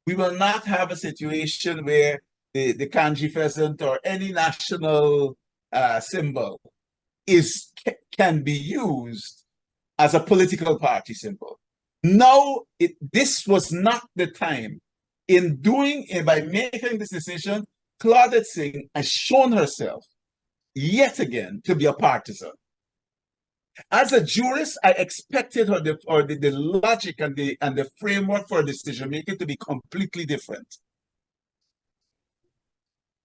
we will not have a situation where the kanji pheasant or any national symbol can be used as a political party symbol. No, this was not the time. By making this decision, Claudette Singh has shown herself yet again to be a partisan. As a jurist, I expected her the logic and the framework for decision making to be completely different.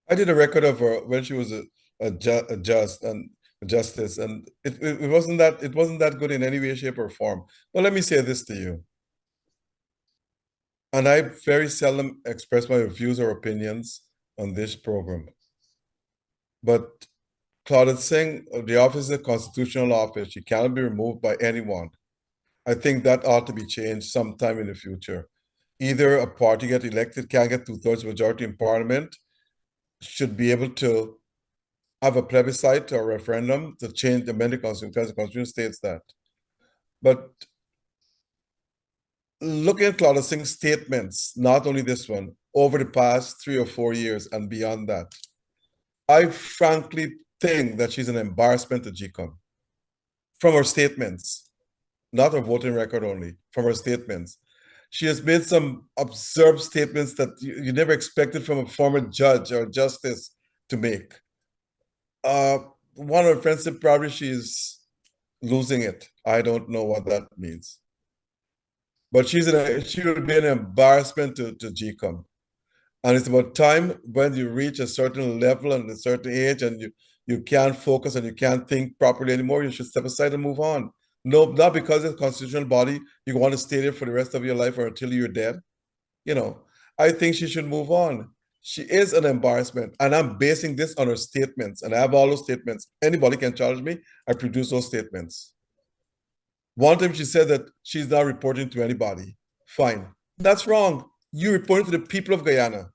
I did a record of her when she was a justice, and it wasn't that good in any way, shape, or form. But let me say this to you, and I very seldom express my views or opinions on this program, but Claudette Singh, the office is a constitutional office. She cannot be removed by anyone. I think that ought to be changed sometime in the future. Either a party get elected, can't get 2/3 majority in parliament, should be able to have a plebiscite or referendum to change the amended constitution, because the constitution states that. But looking at Claudette Singh's statements, not only this one, over the past 3 or 4 years and beyond that, I frankly think that she's an embarrassment to GCOM. From her statements, not her voting record only, from her statements. She has made some absurd statements that you never expected from a former judge or justice to make. One of her friends said probably she's losing it. I don't know what that means. But she would be an embarrassment to GCOM. And it's about time when you reach a certain level and a certain age and you can't focus and you can't think properly anymore, you should step aside and move on. No, not because it's a constitutional body, you want to stay there for the rest of your life or until you're dead. I think she should move on. She is an embarrassment, and I'm basing this on her statements, and I have all those statements. Anybody can challenge me. I produce those statements. One time she said that she's not reporting to anybody. Fine. That's wrong. You reporting to the people of Guyana,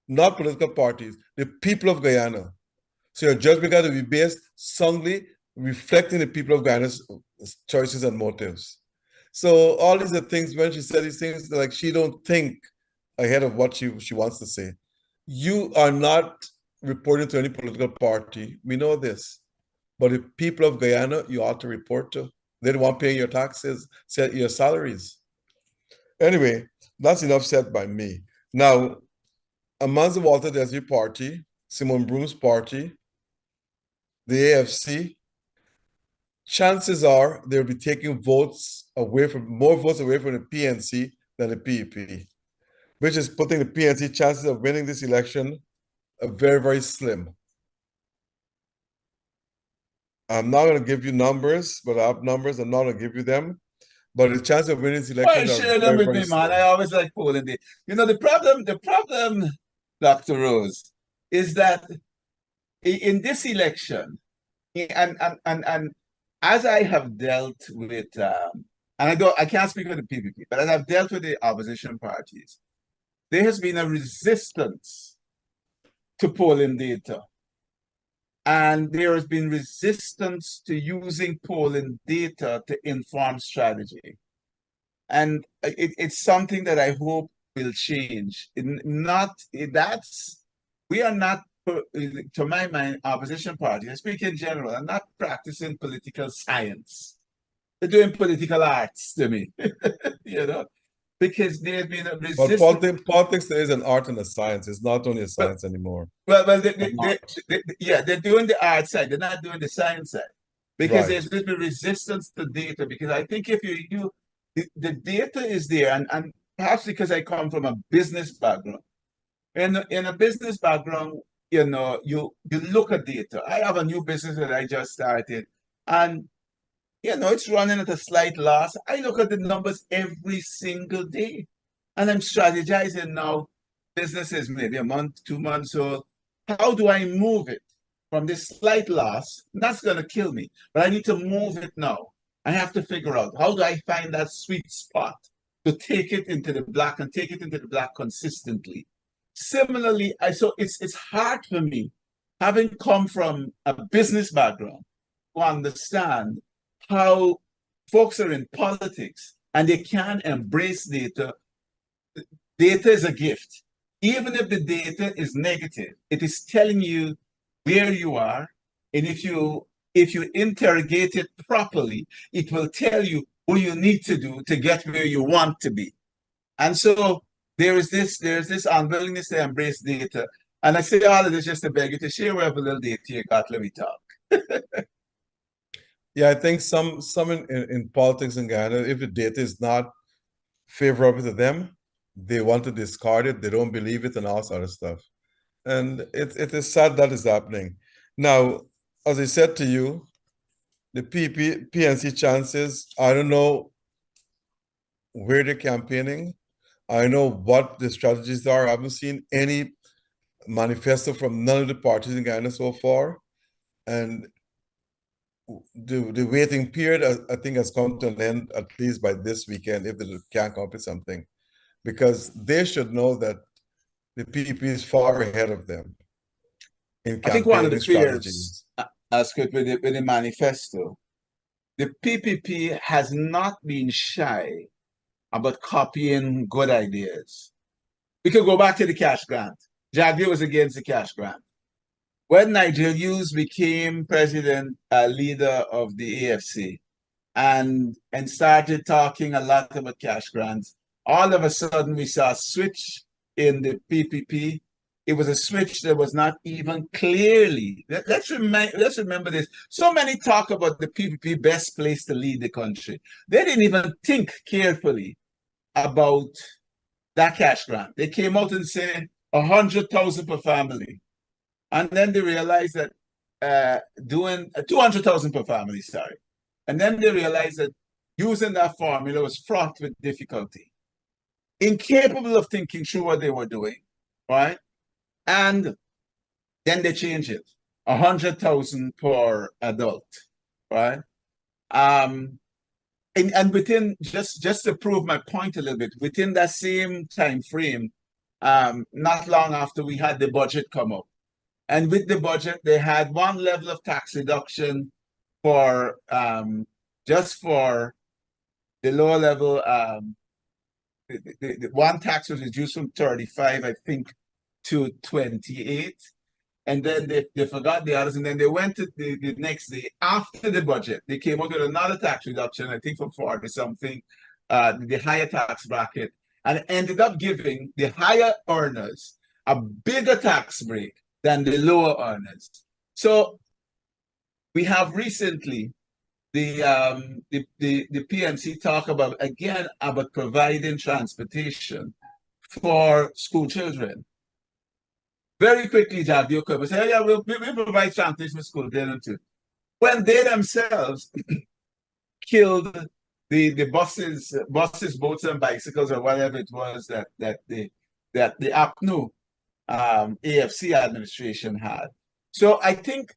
not political parties, the people of Guyana. So your judgment got to be based solely reflecting the people of Guyana's choices and motives. So all these are things, when she said these things, like she don't think ahead of what she wants to say. You are not reporting to any political party. We know this. But the people of Guyana, you ought to report to. They're the one paying your taxes, set your salaries. Anyway, that's enough said by me. Now, amongst the Walter Desiree party, Simon Broom's party, the AFC, chances are they'll be taking more votes away from the PNC than the PEP, which is putting the PNC chances of winning this election very, very slim. I'm not going to give you numbers, but I have numbers. I'm not going to give you them. But the chance of winning this election Well, are share them very, with very me, man. slim. I always like polling day. You know, the problem, Dr. Rose, is that in this election, and as I have dealt with, and I can't speak for the PPP, but as I've dealt with the opposition parties, there has been a resistance to polling data. And there has been resistance to using polling data to inform strategy. And it's something that I hope will change. We are not, to my mind, opposition parties, I speak in general, are not practicing political science. They're doing political arts to me, you know, because there's been a resistance. But politics is an art and a science. It's not only a science anymore. Well, they're doing the art side. They're not doing the science side. Because there's going to be resistance to data. Because I think if the data is there, and perhaps because I come from a business background. In a business background, you know, you look at data. I have a new business that I just started, and you know, it's running at a slight loss. I look at the numbers every single day, and I'm strategizing now. Business is maybe a month, 2 months old. How do I move it from this slight loss? That's going to kill me, but I need to move it now. I have to figure out, how do I find that sweet spot to take it into the black and take it into the black consistently? Similarly, so it's hard for me, having come from a business background, to understand how folks are in politics and they can embrace data. Data is a gift. Even if the data is negative, it is telling you where you are. And if you interrogate it properly, it will tell you what you need to do to get where you want to be. And so there's this unwillingness to embrace data. And I say all of this just to beg you to share whatever little data you got. Let me talk. Yeah, I think some in politics in Guyana, if the data is not favorable to them, they want to discard it. They don't believe it and all sort of stuff. And it is sad that is happening. Now, as I said to you, the PNC chances, I don't know where they're campaigning. I know what the strategies are. I haven't seen any manifesto from none of the parties in Guyana so far. And the waiting period, I think, has come to an end, at least by this weekend, if they can't come up with something. Because they should know that the PDP is far ahead of them in I think one of the strategies. fears, with the manifesto, the PPP has not been shy about copying good ideas. We could go back to the cash grant. Jagdeo was against the cash grant. When Nigel Hughes became president, leader of the AFC, and started talking a lot about cash grants, all of a sudden we saw a switch in the PPP. It was a switch that was not even clearly. Let's remember this. So many talk about the PPP best place to lead the country. They didn't even think carefully about that cash grant. They came out and said 100,000 per family. And then they realized that doing 200,000 per family, sorry. And then they realized that using that formula was fraught with difficulty. Incapable of thinking through what they were doing, right? And then they changed it, 100,000 per adult, right? And within, just to prove my point a little bit, within that same time frame, not long after we had the budget come up. And with the budget, they had one level of tax reduction for just for the lower level. The one tax was reduced from 35, I think, to 28. And then they forgot the others. And then they went to the next day after the budget. They came out with another tax reduction, I think from 40 something, the higher tax bracket, and ended up giving the higher earners a bigger tax break than the lower earners. So we have recently the PMC talk about providing transportation for school children. Very quickly, Jack, you could say, yeah, we'll provide transportation for school children too. When they themselves killed the buses, boats, and bicycles, or whatever it was that the APNU AFC administration had. So I think,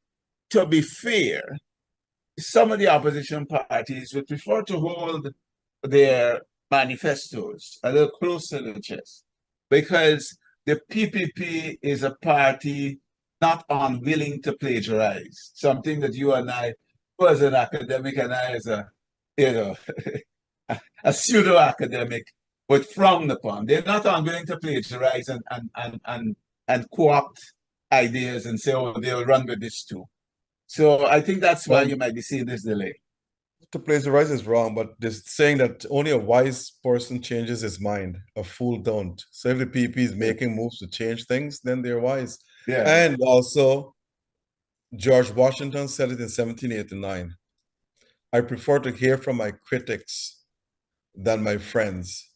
to be fair, some of the opposition parties would prefer to hold their manifestos a little closer to the chest, because the PPP is a party not unwilling to plagiarize, something that you and I, who as an academic and I as a, a pseudo-academic, would frown upon. They're not unwilling to plagiarize and co-opt ideas and say, oh, they'll run with this too. So I think that's why you might be seeing this delay. To plagiarize is wrong, but this saying that only a wise person changes his mind, a fool don't. So if the PP is making moves to change things, then they're wise. Yeah. And also, George Washington said it in 1789. I prefer to hear from my critics than my friends,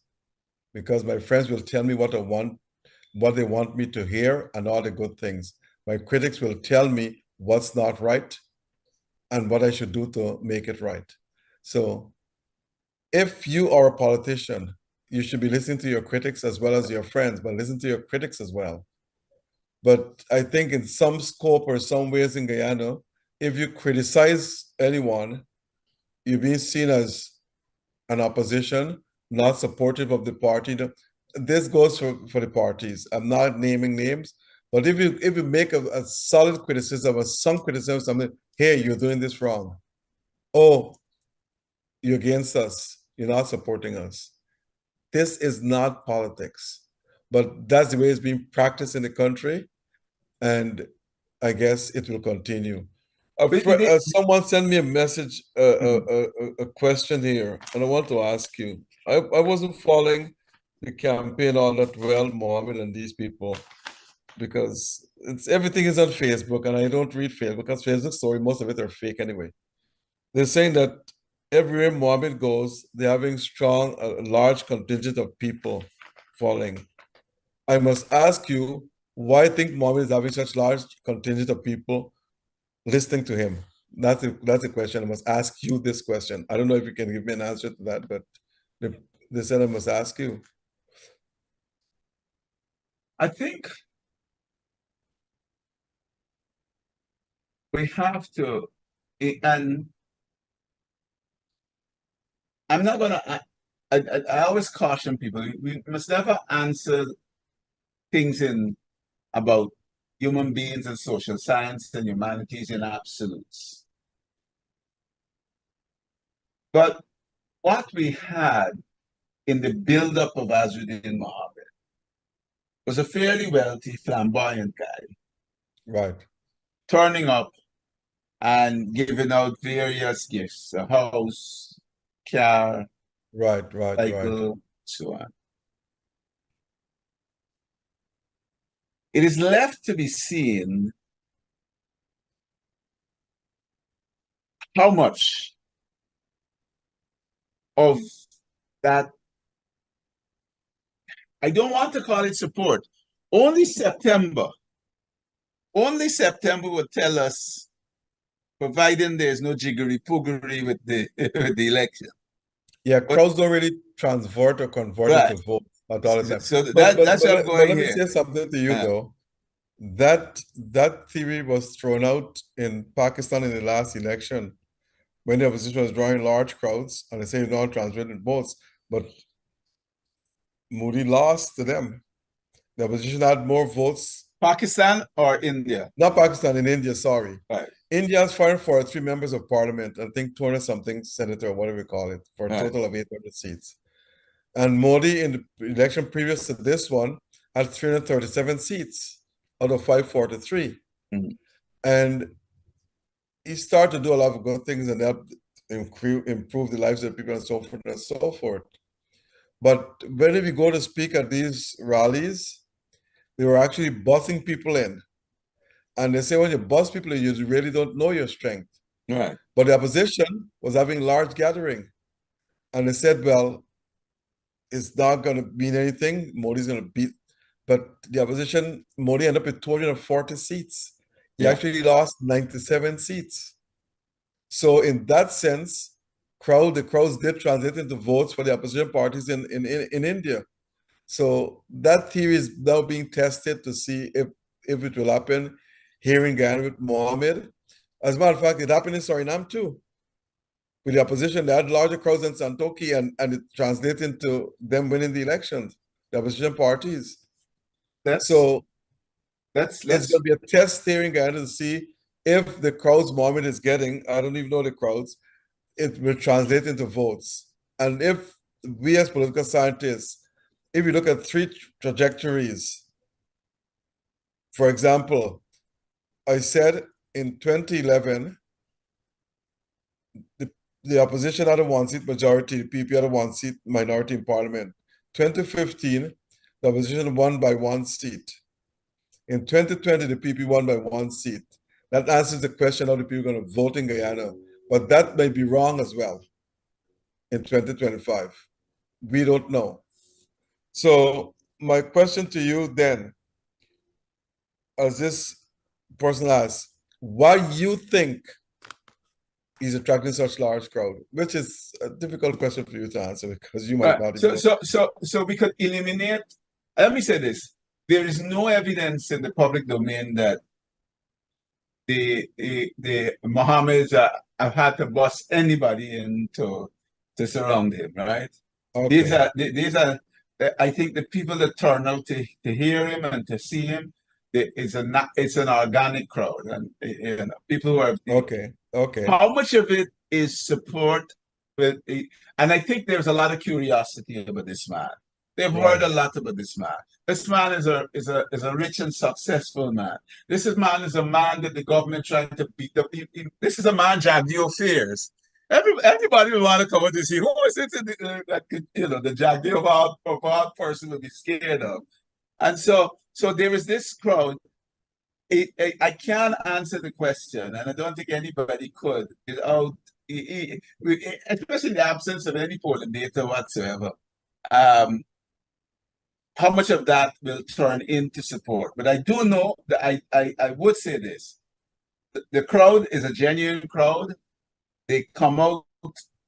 because my friends will tell me what I want, what they want me to hear, and all the good things. My critics will tell me what's not right and what I should do to make it right. So if you are a politician, you should be listening to your critics as well as your friends, but listen to your critics as well. But I think in some scope or some ways in Guyana, if you criticize anyone, you're being seen as an opposition, not supportive of the party. This goes for the parties. I'm not naming names, but if you make a solid criticism or some criticism, something, hey, you're doing this wrong. Oh, you're against us. You're not supporting us. This is not politics, but that's the way it's being practiced in the country, and I guess it will continue. Someone sent me a message, a question here, and I want to ask you. I wasn't following the campaign all that well, Mohammed and these people, because everything is on Facebook, and I don't read Facebook because Facebook story, most of it are fake anyway. They're saying that everywhere Mohammed goes, they're having a large contingent of people following. I must ask you, why think Mohammed is having such large contingent of people listening to him? That's a question. I must ask you this question. I don't know if you can give me an answer to that, but they said I must ask you. I think we have to, and I'm not gonna, I always caution people, we must never answer things about human beings and social science and humanities in absolutes. But what we had in the buildup of Azzuddin Mohammed was a fairly wealthy, flamboyant guy. Right. Turning up and giving out various gifts, a house, car, cycle, so on. It is left to be seen how much of that, I don't want to call it support. Only September would tell us, providing there's no jiggery-poogery with the election. Yeah, crowds don't really convert into vote at all the time. So that's what I'm going let here. me say something to you though. That theory was thrown out in Pakistan in the last election when the opposition was drawing large crowds, and they say not transmitted votes, but Modi lost to them. The opposition had more votes. Pakistan or India? Not Pakistan, in India, sorry. Right. India has 543 members of parliament, I think 200-something senator, or whatever we call it, for a total of 800 seats. And Modi, in the election previous to this one, had 337 seats out of 543. Mm-hmm. And he started to do a lot of good things and help improve the lives of people and so forth and so forth. But when we go to speak at these rallies, they were actually busing people in. And they say when you bust people, you really don't know your strength. Right. But the opposition was having large gathering. And they said, well, it's not going to mean anything. Modi's going to beat. But the opposition, Modi ended up with 240 seats. He actually lost 97 seats. So in that sense, the crowds did translate into votes for the opposition parties in India. So that theory is now being tested to see if it will happen here in Guyana with Mohammed. As a matter of fact, it happened in Suriname too. With the opposition, they had larger crowds than Santoki, and it translated into them winning the elections, the opposition parties. It's going to be a test here in Guyana to see if the crowds Mohammed is getting, I don't even know the crowds, it will translate into votes. And if we as political scientists, if we look at three trajectories, for example, I said in 2011, the opposition had a one-seat majority, the PP had a one-seat minority in parliament. 2015, the opposition won by 1 seat. In 2020, the PP won by 1 seat. That answers the question how the people are going to vote in Guyana. But that may be wrong as well in 2025. We don't know. So my question to you then, as this person asks, why you think he's attracting such large crowd, which is a difficult question for you to answer because you might not even know. So we could eliminate, let me say this, there is no evidence in the public domain that the Mohammeds have had to bust anybody in to surround him, right? Okay. These are I think the people that turn out to hear him and to see him, it's an organic crowd, and people who are okay. How much of it is support with, and I think there's a lot of curiosity about this man. They've heard a lot about this man. This man is a rich and successful man. This man is a man that the government trying to beat up. This is a man Jagdeo fears. Everybody will want to come out to see who is it that could, the Jagdeo of our person will be scared of. And so there is this crowd. I can't answer the question, and I don't think anybody could, without, especially in the absence of any polling data whatsoever, how much of that will turn into support. But I do know that I would say this. The crowd is a genuine crowd. They come out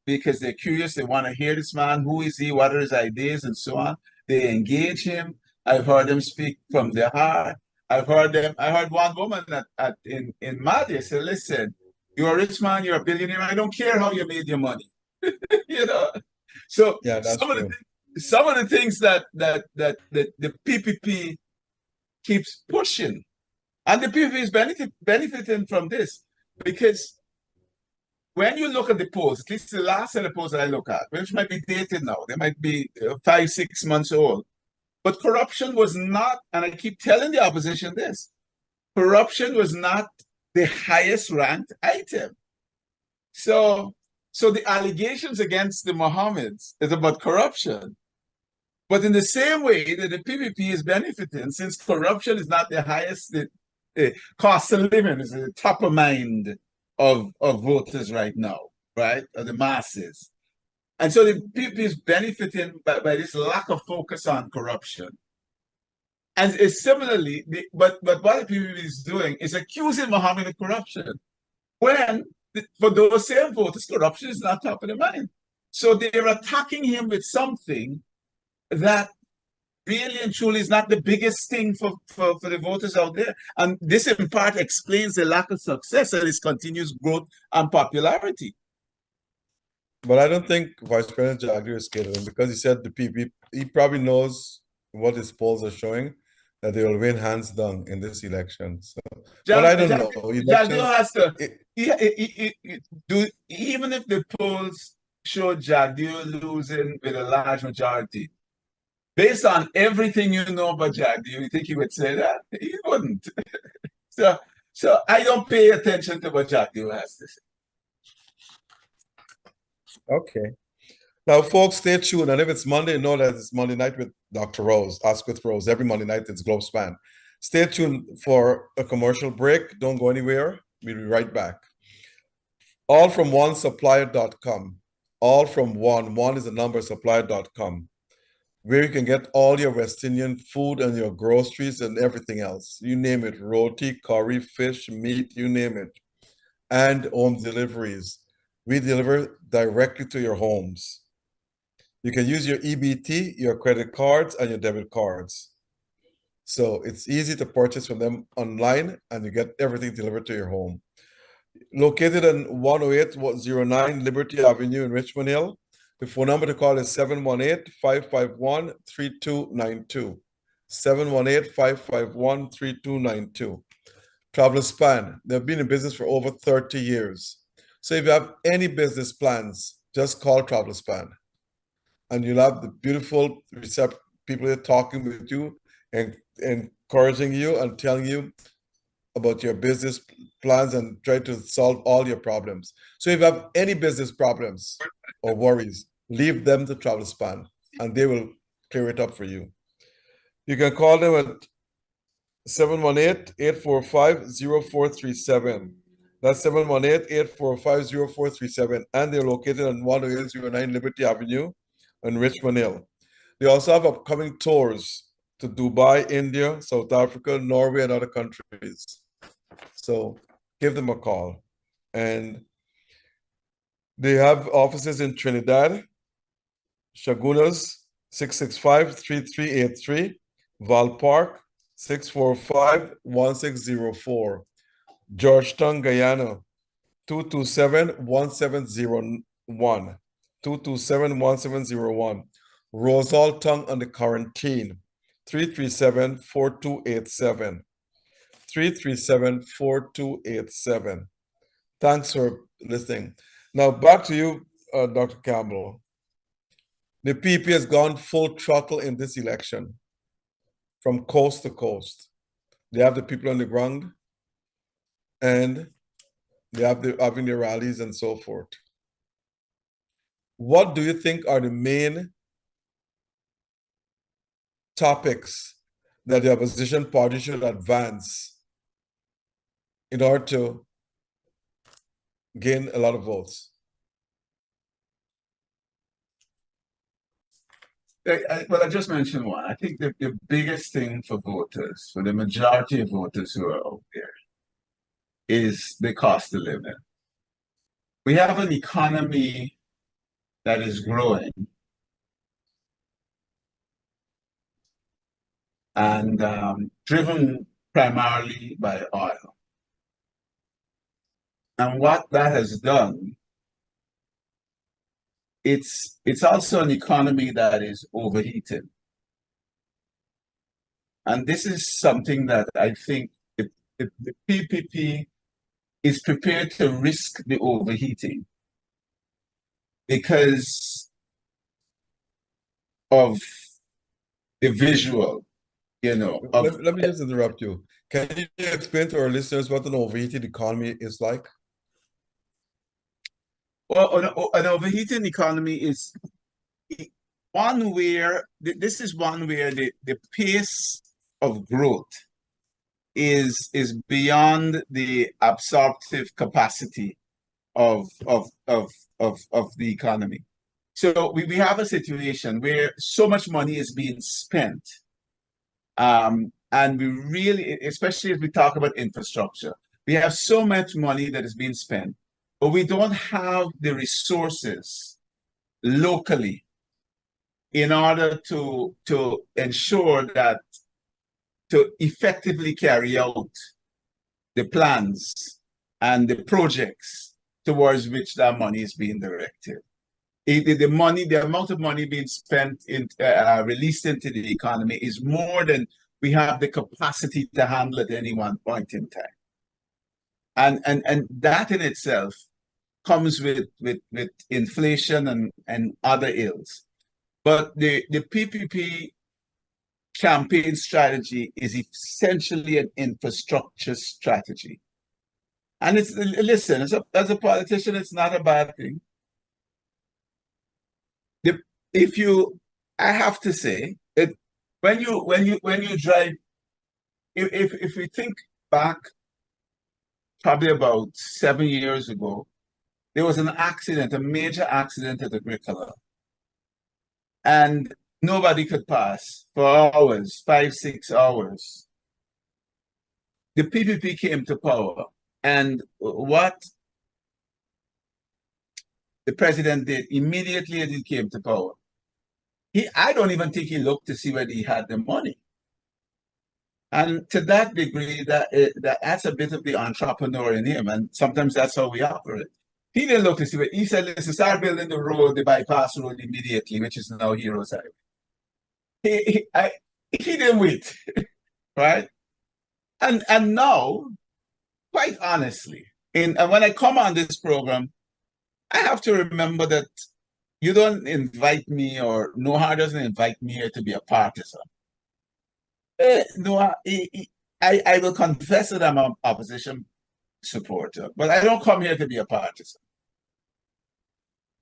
because they're curious. They want to hear this man. Who is he? What are his ideas? And so on. They engage him. I've heard them speak from their heart. I heard one woman in Madi say, listen, you're a rich man, you're a billionaire. I don't care how you made your money. So yeah, that's true. Some of the things that the PPP keeps pushing, and the PPP is benefiting from this, because when you look at the polls, at least the last set of polls that I look at, which might be dated now, they might be 5-6 months old, but corruption was not, and I keep telling the opposition this, corruption was not the highest ranked item. So the allegations against the Mohammeds is about corruption. But in the same way that the PPP is benefiting, since corruption is not the highest, the cost of living is the top of mind of voters right now, right? Of the masses. And so the PPP is benefiting by this lack of focus on corruption. And it's similarly, but what the PPP is doing is accusing Mohammed of corruption, when for those same voters, corruption is not top of the mind. So they're attacking him with something that really and truly is not the biggest thing for the voters out there. And this in part explains the lack of success and his continuous growth and popularity. But I don't think Vice President Jagdeo is scared of him, because he said the PP, he probably knows what his polls are showing, that they will win hands down in this election. So, but I don't know. Jagdeo has to, even if the polls show Jagdeo losing with a large majority, based on everything you know about Jagdeo, you think he would say that? He wouldn't. So I don't pay attention to what Jagdeo has to say. Okay. Now, folks, stay tuned. And if it's Monday, know that it's Monday night with Dr. Rose, Ask with Rose. Every Monday night, it's Globespan. Stay tuned for a commercial break. Don't go anywhere. We'll be right back. Allfromonesupplier.com. All from one is the number, supplier.com, where you can get all your West Indian food and your groceries and everything else. You name it, roti, curry, fish, meat, you name it. And home deliveries. We deliver directly to your homes. You can use your EBT, your credit cards, and your debit cards. So it's easy to purchase from them online, and you get everything delivered to your home. Located in 10809 Liberty Avenue in Richmond Hill. The phone number to call is 718-551-3292. 718-551-3292. Globespan, they've been in business for over 30 years. So if you have any business plans, just call Globespan. And you'll have the beautiful people here talking with you and encouraging you and telling you about your business plans and try to solve all your problems. So if you have any business problems or worries, leave them to Globespan and they will clear it up for you. You can call them at 718-845-0437. That's 718-845-0437. And they're located on 10809 Liberty Avenue in Richmond Hill. They also have upcoming tours to Dubai, India, South Africa, Norway, and other countries. So give them a call. And they have offices in Trinidad, Chaguanas, 665-3383, Val Park, 645-1604, Georgetown, Guyana, 227-1701, 227-1701, Rosal Tongue on the Quarantine, 337-4287. 337-4287. Thanks for listening. Now back to you, Dr. Campbell. The PP has gone full throttle in this election, from coast to coast. They have the people on the ground, and they have having their rallies and so forth. What do you think are the main topics that the opposition party should advance in order to gain a lot of votes? Well, I just mentioned one. I think the biggest thing for voters, for the majority of voters who are out there, is the cost of living. We have an economy that is growing and driven primarily by oil. And what that has done, it's also an economy that is overheating. And this is something that I think the PPP is prepared to risk the overheating because of the visual, Let me just interrupt you. Can you explain to our listeners what an overheated economy is like? Well, an overheating economy is one where the pace of growth is beyond the absorptive capacity of the economy. So we have a situation where so much money is being spent, and we really, especially as we talk about infrastructure, we have so much money that is being spent, but we don't have the resources locally in order to ensure that to effectively carry out the plans and the projects towards which that money is being directed. The amount of money being spent released into the economy is more than we have the capacity to handle at any one point in time. And that in itself comes with inflation and other ills. But the PPP campaign strategy is essentially an infrastructure strategy. And listen, as a politician, it's not a bad thing. I have to say that when you drive if we think back probably about 7 years ago, there was an accident, a major accident at Agricola. And nobody could pass for hours, 5, 6 hours. The PPP came to power. And what the president did immediately as he came to power, I don't even think he looked to see whether he had the money. And to that degree, that's a bit of the entrepreneur in him. And sometimes that's how we operate. He didn't look to see it. He said, listen, start building the road, the bypass road immediately, which is now Heroes Highway. He didn't wait, right? And now, quite honestly, and when I come on this program, I have to remember that you don't invite me, or Noah doesn't invite me here to be a partisan. No, I will confess that I'm an opposition supporter, but I don't come here to be a partisan.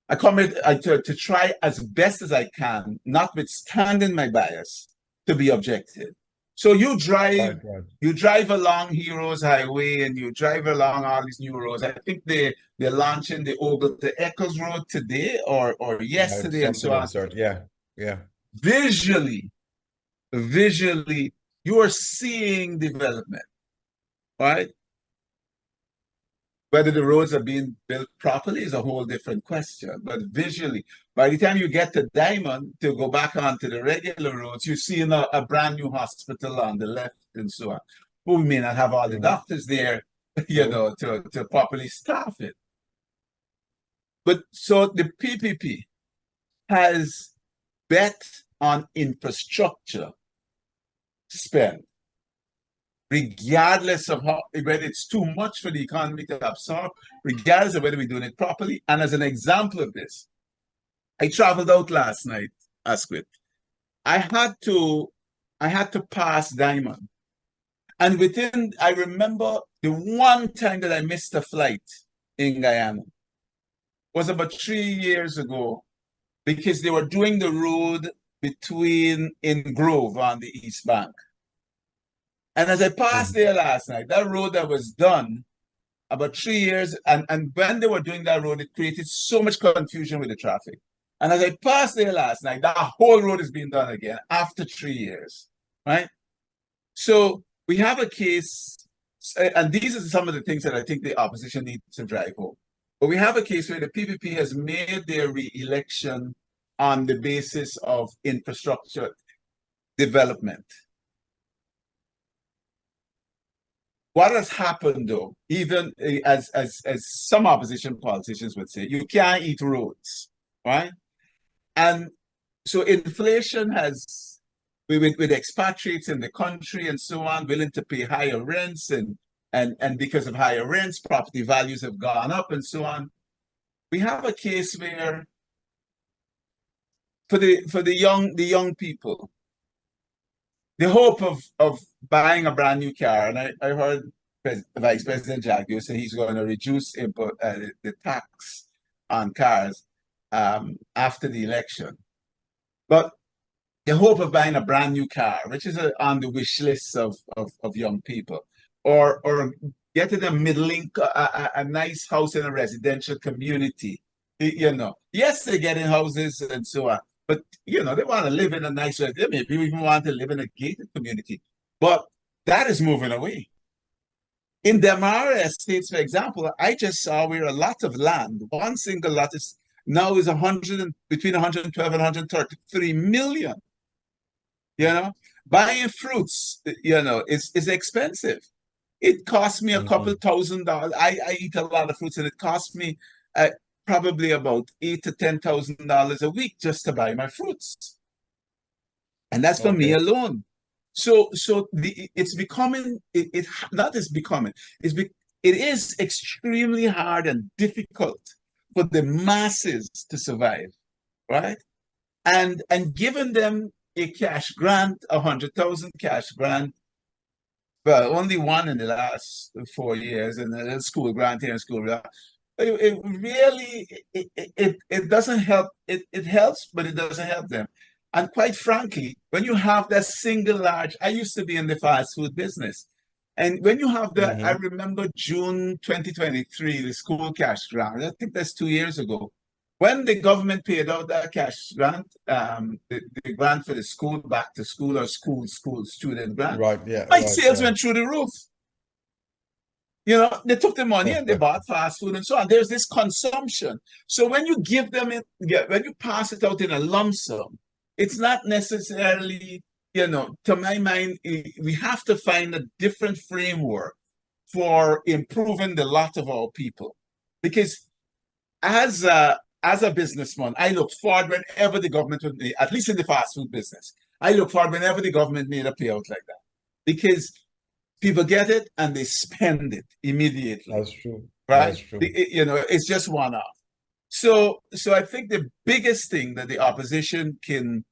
I come here to try as best as I can, notwithstanding my bias, to be objective. So you drive, you drive along Heroes Highway, and you drive along all these new roads. I think they're launching the Ogle to Eccles Road today or yesterday, and so on. Yeah. Visually, you are seeing development, right? Whether the roads are being built properly is a whole different question. But visually, by the time you get to Diamond to go back onto the regular roads, you're seeing a brand new hospital on the left and so on. But we may not have all the doctors there, to properly staff it. But so the PPP has bet on infrastructure spend, regardless of whether it's too much for the economy to absorb, regardless of whether we're doing it properly. And as an example of this, I traveled out last night, Asquith. I had to pass Diamond. And I remember the one time that I missed a flight in Guyana was about 3 years ago, because they were doing the road in Grove on the East Bank. And as I passed there last night, that road that was done about 3 years, and when they were doing that road, it created so much confusion with the traffic. And as I passed there last night, that whole road is being done again after 3 years, right? So we have a case, and these are some of the things that I think the opposition needs to drive home. But we have a case where the PPP has made their re-election on the basis of infrastructure development. What has happened, though, even as some opposition politicians would say, you can't eat roads, right? And so inflation has, with expatriates in the country and so on, willing to pay higher rents, and because of higher rents, property values have gone up and so on. We have a case where for the young people, the hope of buying a brand new car, and I heard Vice President Jagger say he's going to reduce the tax on cars after the election. But the hope of buying a brand new car, which is on the wish list of young people, or getting a nice house in a residential community, yes, they're getting houses and so on. But, they want to live in a nice way. They maybe even want to live in a gated community. But that is moving away. In Damara estates, for example, I just saw where a lot of land, one single lot is now is between 112 and 133 million. Buying fruits, is expensive. It costs me a couple $1,000. I eat a lot of fruits, and it costs me probably about $8,000 to $10,000 a week just to buy my fruits, and that's for me alone. So it's becoming it is extremely hard and difficult for the masses to survive, right? And giving them a cash grant, 100,000 cash grant, well, only one in the last 4 years, and a school grant here and school grant. It really doesn't help. It helps, but it doesn't help them. And quite frankly, when you have that single large, I used to be in the fast food business. And when you have that, I remember June 2023, the school cash grant, I think that's 2 years ago. When the government paid out that cash grant, the grant for the school, back to school or school student grant, my sales went through the roof. You know, they took the money and they bought fast food and so on. There's this consumption. So when you give them it, when you pass it out in a lump sum, it's not necessarily, you know, to my mind, we have to find a different framework for improving the lot of our people. Because as a businessman, I look forward whenever the government would be, at least in the fast food business, I look forward whenever the government made a payout like that. Because people get it and they spend it immediately. That's true. Right? That's true. You know, it's just one off. So I think the biggest thing that the opposition can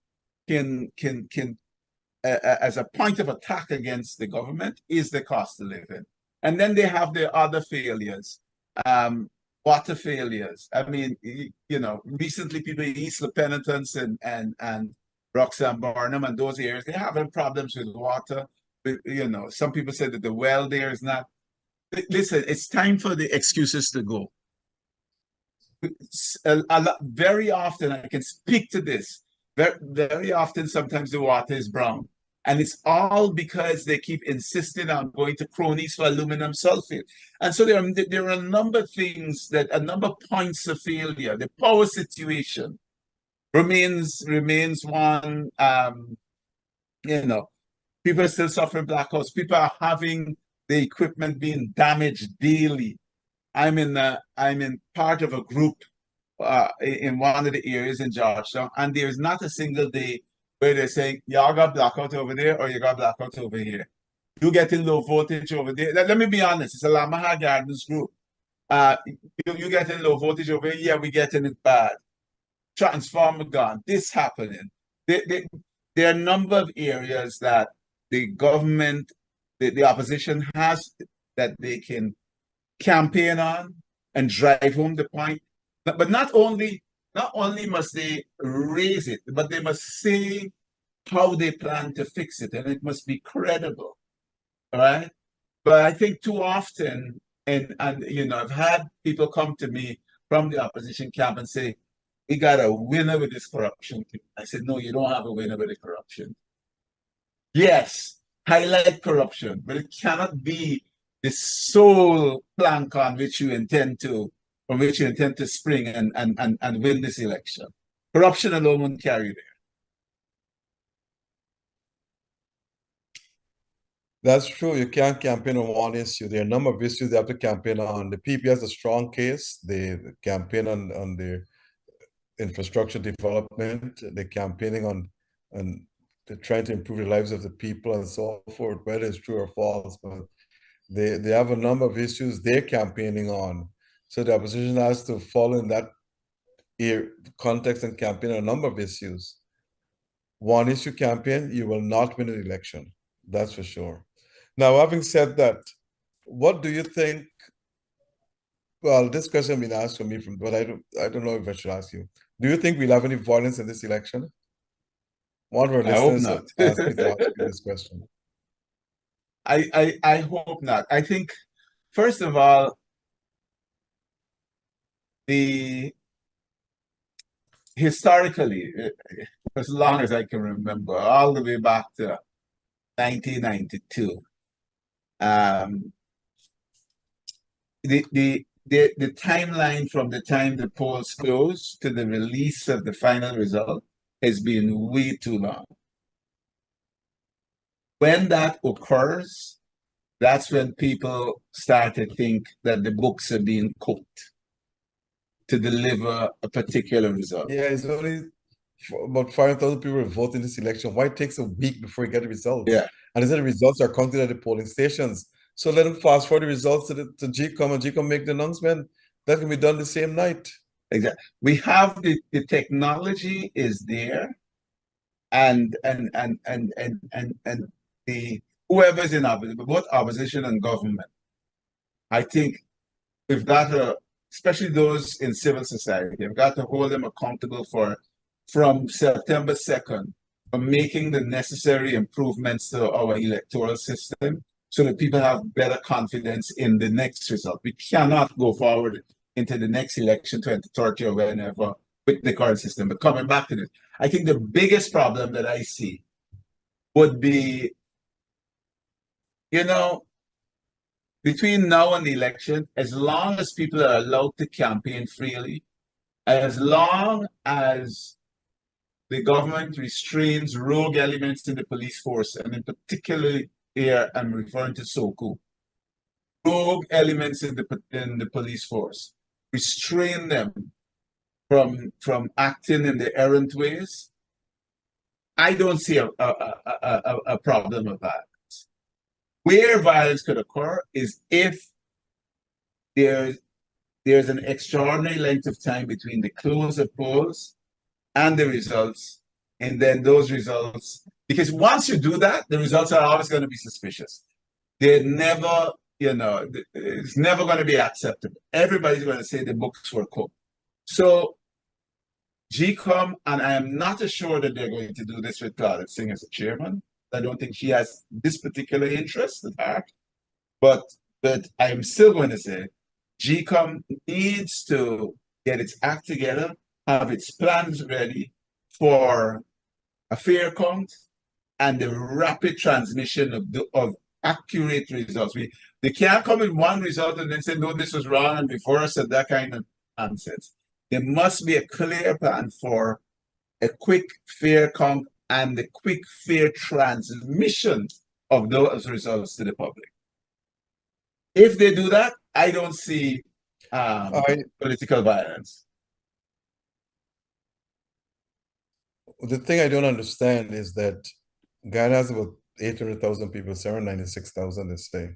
as a point of attack against the government is the cost of living. And then they have the other failures, water failures. I mean, you know, recently people in East La Penitence and Roxanne Barnum and those areas, they're having problems with water. You know, some people say that the well there is not. Listen, it's time for the excuses to go. Very often, I can speak to this. Very often, sometimes the water is brown. And it's all because they keep insisting on going to cronies for aluminum sulfate. And so there are a number of things a number of points of failure. The power situation remains one, you know, people are still suffering blackouts. People are having the equipment being damaged daily. I'm in part of a group in one of the areas in Georgetown, and there is not a single day where they're saying, y'all got blackout over there or you got blackout over here. You getting low voltage over there. Let me be honest, it's a Lamaha Gardens group. You getting low voltage over here? Yeah, we getting it bad. Transformer gone. This happening. There are a number of areas that the government, the opposition has that they can campaign on and drive home the point. But not only must they raise it, but they must say how they plan to fix it, and it must be credible. All right. But I think too often, and you know, I've had people come to me from the opposition camp and say, we got a winner with this corruption. I said, no, you don't have a winner with the corruption. Yes, highlight corruption, but it cannot be the sole plank on which you intend to spring and win this election. Corruption alone won't carry you there. That's true. You can't campaign on one issue. There are a number of issues they have to campaign on. The PP has a strong case. They campaign on the infrastructure development. They're campaigning on they're trying to improve the lives of the people and so forth, whether it's true or false. But they have a number of issues they're campaigning on. So the opposition has to follow in that context and campaign on a number of issues. One issue campaign, you will not win an election. That's for sure. Now, having said that, what do you think? Well, this question has been asked for me but I don't know if I should ask you. Do you think we'll have any violence in this election? One of our listeners asked me to ask you this question. I hope not. I think, first of all, historically, as long as I can remember, all the way back to 1992, the timeline from the time the polls closed to the release of the final result has been way too long. When that occurs, that's when people start to think that the books are being cooked to deliver a particular result. Yeah, it's only about 5,000 people vote in this election. Why it takes a week before you get the results? Yeah. And they said the results are counted at the polling stations. So let them fast forward the results to GCOM, and GCOM make the announcement. That can be done the same night. Exactly. We have the technology is there, and the whoever's in opposition, both opposition and government, I think we've got to, especially those in civil society, we've got to hold them accountable for from September 2nd from making the necessary improvements to our electoral system so that people have better confidence in the next result. We cannot go forward into the next election, 2030 or whenever, with the current system. But coming back to this, I think the biggest problem that I see would be, you know, between now and the election, as long as people are allowed to campaign freely, as long as the government restrains rogue elements in the police force, and in particular here I'm referring to Soko, rogue elements in the police force, restrain them from acting in the errant ways, I don't see a problem with that. Where violence could occur is if there's an extraordinary length of time between the close of polls and the results, and then those results, because once you do that, the results are always going to be suspicious. They're never, it's never going to be acceptable. Everybody's going to say the books were cooked. So GCOM, and I am not assured that they're going to do this with Claudette Singh as a chairman. I don't think she has this particular interest at heart, but I'm still going to say GCOM needs to get its act together, have its plans ready for a fair count and the rapid transmission of accurate results. They can't come with one result and then say, no, this was wrong and before us and that kind of nonsense. There must be a clear plan for a quick, fair count and the quick, fair transmission of those results to the public. If they do that, I don't see political violence. The thing I don't understand is that Guyana has about 800,000 people, 796,000 this day.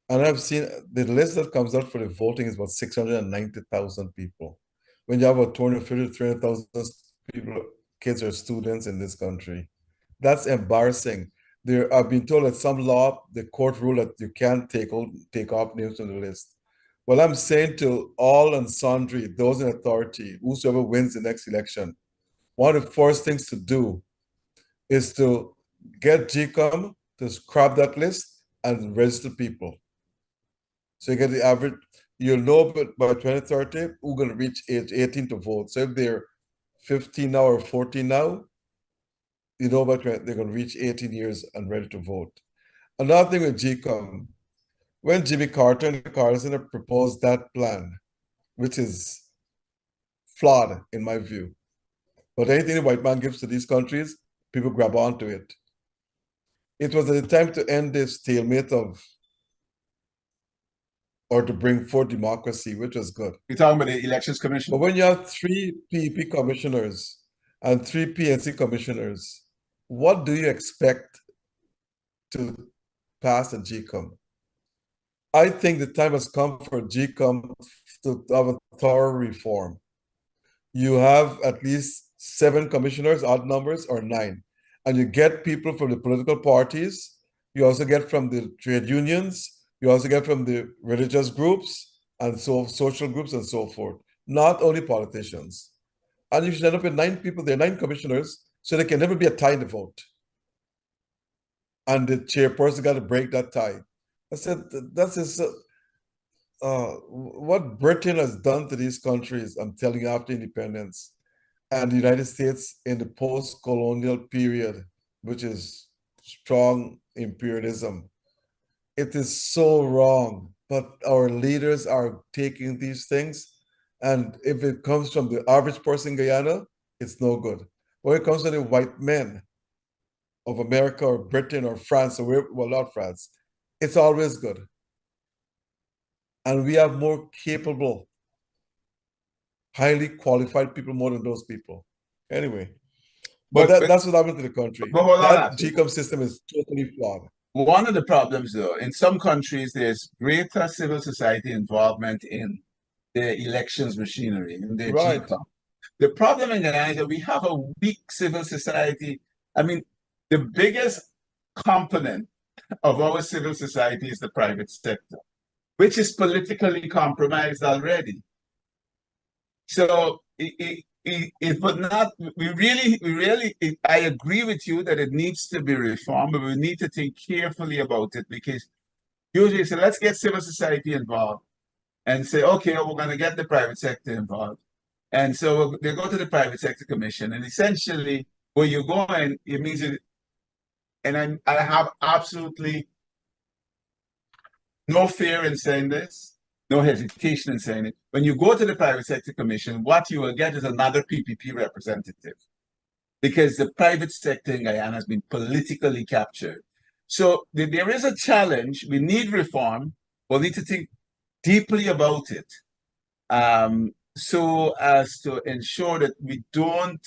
And I've seen the list that comes out for the voting is about 690,000 people. When you have about 250,000 to 300,000 people, kids or students in this country, that's embarrassing. I've been told that some law, the court ruled that you can't take off names from the list. Well, I'm saying to all and sundry, those in authority, whosoever wins the next election, one of the first things to do is to get GCOM to scrap that list and register people. So you get the average, you'll know by 2030 who's going to reach age 18 to vote. So if they're 15 now or 14 now, you know they're going to reach 18 years and ready to vote. Another thing with GCOM, when Jimmy Carter and the Carter Center proposed that plan, which is flawed in my view, but anything the white man gives to these countries, people grab onto it. It was an attempt to end this stalemate or to bring forth democracy, which was good. You're talking about the Elections Commission? But when you have 3 PEP commissioners and 3 PNC commissioners, what do you expect to pass at GCOM? I think the time has come for GCOM to have a thorough reform. You have at least 7 commissioners, odd numbers, or 9. And you get people from the political parties. You also get from the trade unions. You also get from the religious groups and social groups and so forth. Not only politicians. And you should end up with 9 people there, 9 commissioners, so there can never be a tie in the vote. And the chairperson got to break that tie. I said, that's just what Britain has done to these countries, I'm telling you, after independence, and the United States in the post-colonial period, which is strong imperialism. It is so wrong, but our leaders are taking these things, and if it comes from the average person in Guyana, it's no good. When it comes to the white men of America or Britain or France, or wherever, well, not France, it's always good. And we have more capable, highly qualified people more than those people. Anyway, but that's what happened to the country. That GCOM system is totally flawed. One of the problems, though, in some countries, there's greater civil society involvement in the elections machinery, in the GCOM. The problem in Guyana is that we have a weak civil society. I mean, the biggest component of our civil society is the private sector, which is politically compromised already. So but not, I agree with you that it needs to be reformed, but we need to think carefully about it, because usually say, let's get civil society involved and say, okay, we're going to get the private sector involved. And so they go to the private sector commission, and essentially where you're going, it means it, and I have absolutely no fear in saying this, no hesitation in saying it. When you go to the private sector commission, what you will get is another PPP representative, because the private sector in Guyana has been politically captured. So there is a challenge. We need reform. We'll need to think deeply about it, so as to ensure that we don't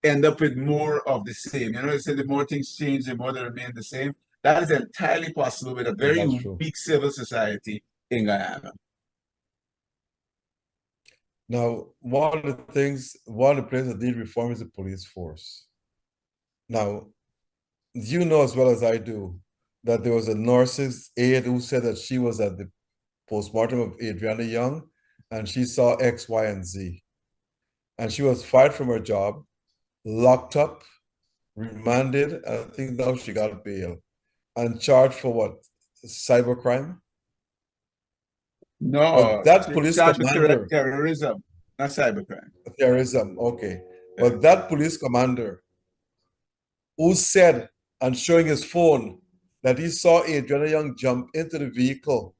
end up with more of the same. You know, they say the more things change, the more they remain the same. That is entirely possible with a very weak civil society in Guyana. Now, one of the places that need reform is the police force. Now, you know as well as I do that there was a nurse's aide who said that she was at the postmortem of Adriana Young and she saw X, Y, and Z. And she was fired from her job, locked up, remanded, and I think now she got bail. And charged for what? Cybercrime? No, that police commander, terrorism, not cybercrime. Terrorism, okay. But that police commander who said and showing his phone that he saw Adriana Young jump into the vehicle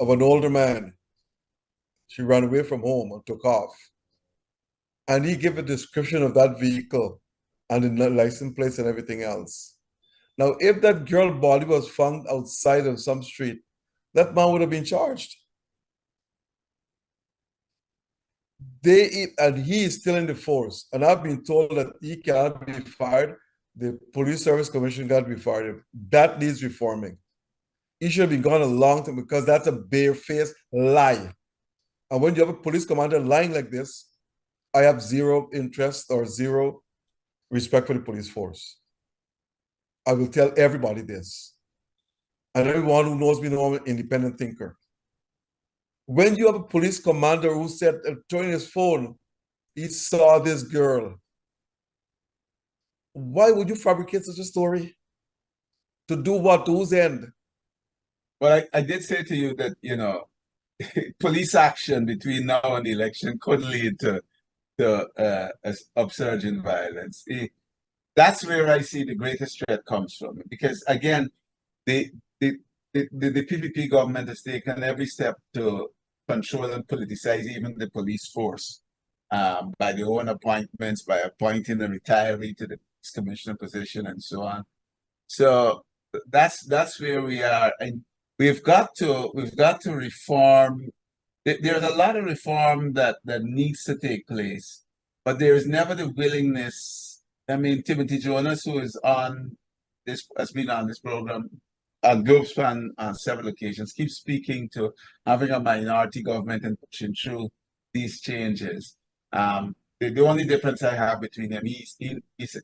of an older man. She ran away from home and took off. And he gave a description of that vehicle and the license plates and everything else. Now, if that girl's body was found outside of some street, that man would have been charged. And he is still in the force. And I've been told that he cannot be fired. The Police Service Commission got to be fired. That needs reforming. He should have been gone a long time, because that's a barefaced lie. And when you have a police commander lying like this, I have zero interest or zero respect for the police force. I will tell everybody this. And everyone who knows me knows I'm an independent thinker. When you have a police commander who said, throwing his phone, he saw this girl, why would you fabricate such a story? To do what? To whose end? Well, I did say to you that, you know, police action between now and the election could lead to upsurge in violence. That's where I see the greatest threat comes from. Because again, the PPP government has taken every step to control and politicize even the police force, by their own appointments, by appointing a retiree to the police commissioner position, and so on. So that's where we are, and we've got to reform. There's a lot of reform that needs to take place, but there is never the willingness. I mean, Timothy Jonas, who is on this, has been on this program on Globespan on several occasions, keeps speaking to having a minority government and pushing through these changes. The only difference I have between him,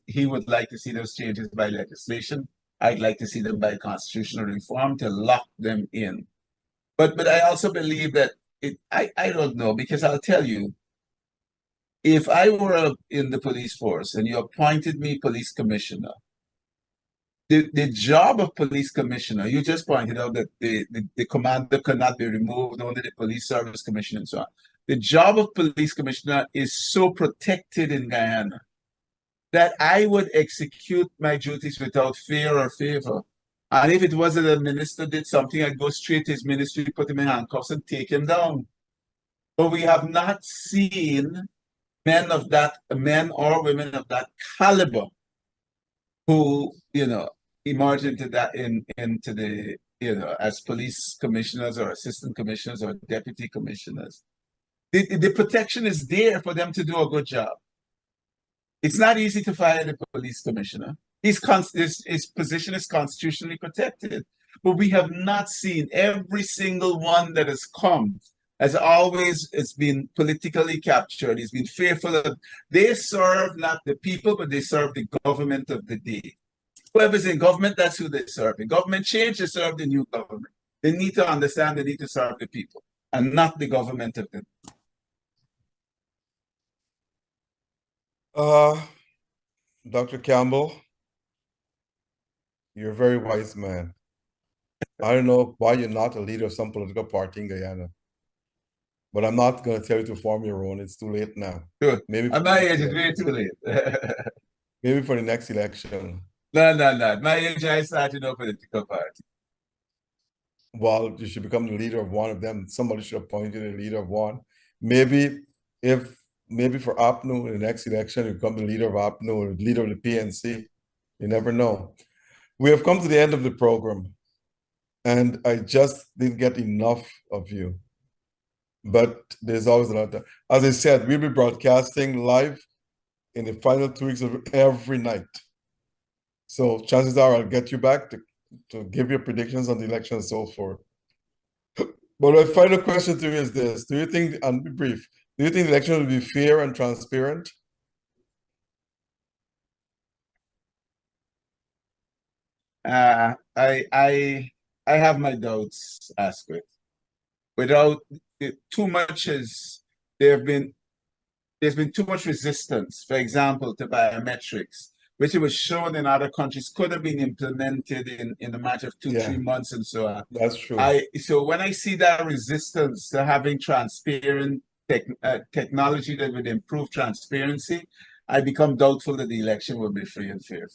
he would like to see those changes by legislation. I'd like to see them by constitutional reform to lock them in. But I also believe that I don't know, because I'll tell you, if I were in the police force and you appointed me police commissioner, the job of police commissioner, you just pointed out that the commander cannot be removed, only the police service commissioner and so on. The job of police commissioner is so protected in Guyana that I would execute my duties without fear or favor. And if it was that a minister did something, I'd go straight to his ministry, put him in handcuffs and take him down. But we have not seen men or women of that caliber who, you know, emerge into the, you know, as police commissioners or assistant commissioners or deputy commissioners. The protection is there for them to do a good job. It's not easy to fire the police commissioner. His position is constitutionally protected. But we have not seen, every single one that has come has always been politically captured. He's been fearful of, they serve not the people, but they serve the government of the day. Whoever's in government, that's who they serve. In government change, they serve the new government. They need to understand they need to serve the people and not the government of the day. Dr. Campbell, you're a very wise man. I don't know why you're not a leader of some political party in Guyana, but I'm not going to tell you to form your own. It's too late now. Good. Maybe At for the my next age, it's way election. too late. Maybe for the next election. No. At my age, I started no political party. Well, you should become the leader of one of them. Somebody should appoint you the leader of one. Maybe if maybe for APNU in the next election, you become the leader of APNU or the leader of the PNC. You never know. We have come to the end of the program, and I just didn't get enough of you. But there's always another. As I said, we'll be broadcasting live in the final 2 weeks of every night. So chances are I'll get you back to give your predictions on the election and so forth. But my final question to you is this. Do you think, and be brief, do you think the election will be fair and transparent? I have my doubts, Asquith. Without too much is there's been too much resistance. For example, to biometrics, which it was shown in other countries could have been implemented in a matter of 3 months and so on. That's true. So when I see that resistance to having transparent technology that would improve transparency, I become doubtful that the election will be free and fair.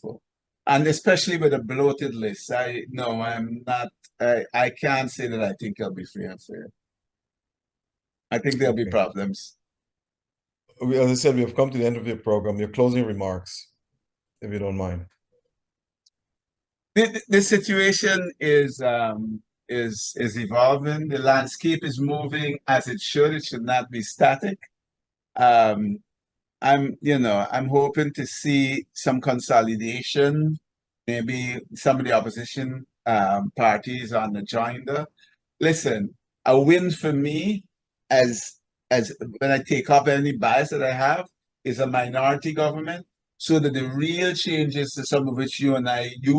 And especially with a bloated list, I'm not. I can't say that I think it'll be free and fair. I think there'll be problems. As I said, we have come to the end of your program. Your closing remarks, if you don't mind. The situation is evolving. The landscape is moving as it should. It should not be static. I'm hoping to see some consolidation. Maybe some of the opposition parties on the joinder. Listen, a win for me, as when I take off any bias that I have, is a minority government, so that the real changes to some of which you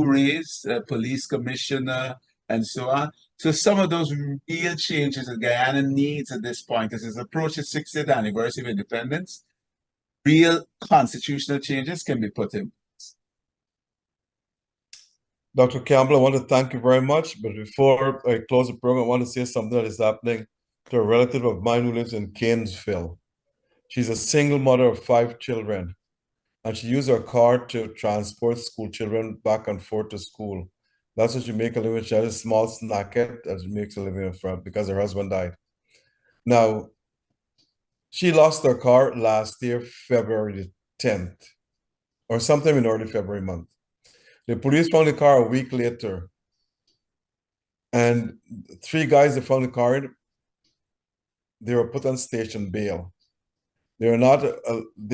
raised, police commissioner and so on. So some of those real changes that Guyana needs at this point, as it approaches 60th anniversary of independence, real constitutional changes can be put in. Dr. Campbell, I want to thank you very much. But before I close the program, I want to say something that is happening to a relative of mine who lives in Cairnsville. She's a single mother of 5 children, and she used her car to transport school children back and forth to school. That's what she makes a living. She has a small snacket that she makes a living from because her husband died. Now, she lost her car last year, February the 10th, or sometime in early February month. The police found the car a week later, and 3 guys that found the car, they were put on station bail. They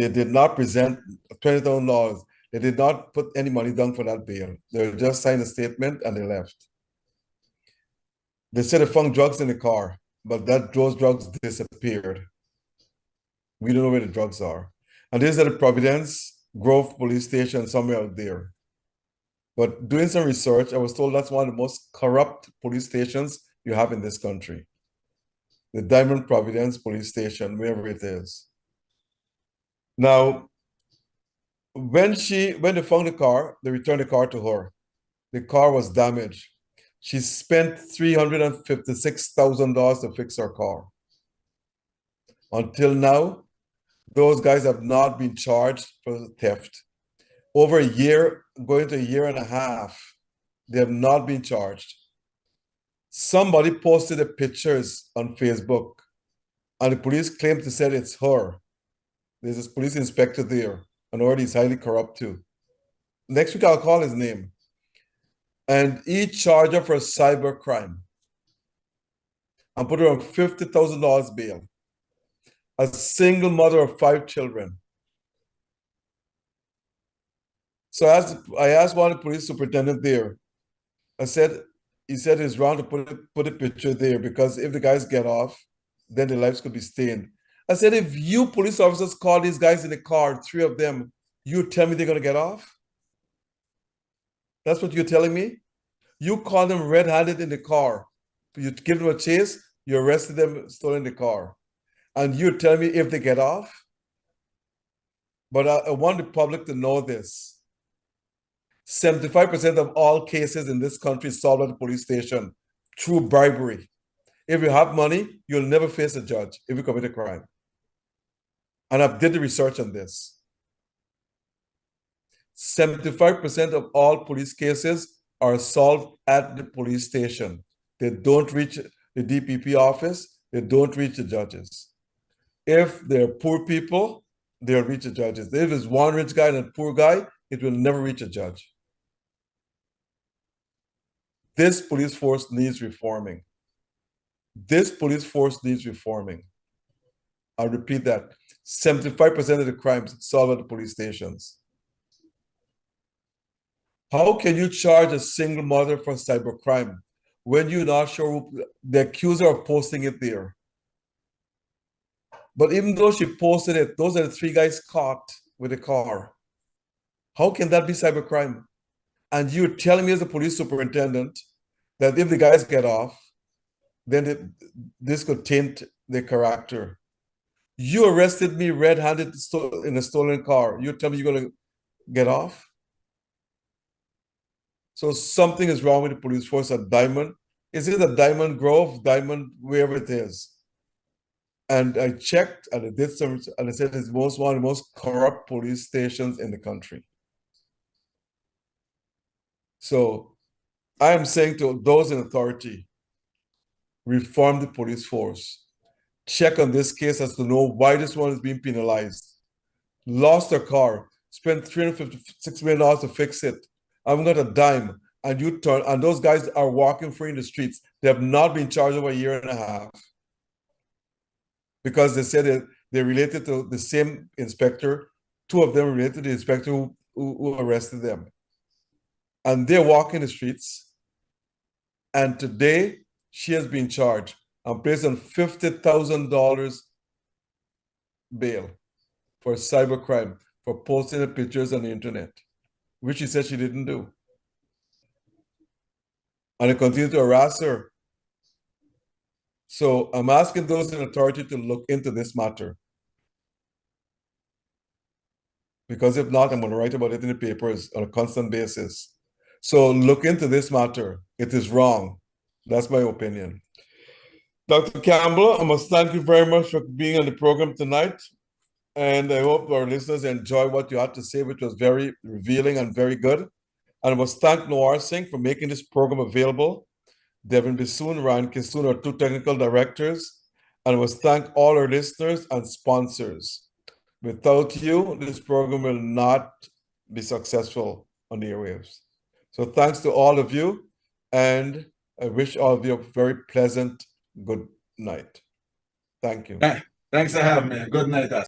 did not present $20,000. They did not put any money down for that bail. They just signed a statement and they left. They said they found drugs in the car, but those drugs disappeared. We don't know where the drugs are. And this is at the Providence Grove police station somewhere out there. But doing some research, I was told that's one of the most corrupt police stations you have in this country. The Diamond Providence police station, wherever it is. Now, when they found the car, they returned the car to her. The car was damaged. She spent $356,000 to fix her car. Until now, those guys have not been charged for the theft. Over a year, going to a year and a half, they have not been charged. Somebody posted the pictures on Facebook, and the police claimed to say it's her. There's this police inspector there, and already he's highly corrupt too. Next week, I'll call his name. And he charged her for a cyber crime and put her on $50,000 bail. A single mother of 5 children. So I asked one of the police superintendent there, he said it's wrong to put a picture there because if the guys get off, then their lives could be stained. I said, if you police officers call these guys in the car, 3 of them, you tell me they're going to get off? That's what you're telling me? You call them red-handed in the car. You give them a chase, you arrested them, stolen the car. And you tell me if they get off? But I want the public to know this. 75% of all cases in this country is solved at the police station through bribery. If you have money, you'll never face a judge if you commit a crime. And I've did the research on this. 75% of all police cases are solved at the police station. They don't reach the DPP office. They don't reach the judges. If they're poor people, they'll reach the judges. If it's one rich guy and a poor guy, it will never reach a judge. This police force needs reforming. This police force needs reforming. I'll repeat that. 75% of the crimes solved at the police stations. How can you charge a single mother for cybercrime when you're not sure who the accuser of posting it there? But even though she posted it, those are the 3 guys caught with a car. How can that be cybercrime? And you're telling me as a police superintendent that if the guys get off, then this could taint their character. You arrested me red-handed in a stolen car. You tell me you're going to get off? So something is wrong with the police force at Diamond. Is it a Diamond Grove, Diamond, wherever it is? And I checked and I did some, and I said it's one of the most corrupt police stations in the country. So I am saying to those in authority, reform the police force. Check on this case as to know why this one is being penalized. Lost a car, spent $356 million to fix it. I'm got a dime, and you turn, and those guys are walking free in the streets. They have not been charged over a year and a half because they said they related to the same inspector. 2 of them related to the inspector who arrested them. And they're walking the streets. And today, she has been charged and placed on $50,000 bail for cybercrime, for posting the pictures on the internet, which she said she didn't do. And they continue to harass her. So I'm asking those in authority to look into this matter. Because if not, I'm going to write about it in the papers on a constant basis. So look into this matter. It is wrong. That's my opinion. Dr. Campbell, I must thank you very much for being on the program tonight. And I hope our listeners enjoy what you had to say, which was very revealing and very good. And I must thank Noir Singh for making this program available. Devin Bissoon, Ryan Kissoon, our 2 technical directors. And I must thank all our listeners and sponsors. Without you, this program will not be successful on the airwaves. So thanks to all of you. And I wish all of you a very pleasant good night. Thank you. Thanks for having me. Good night.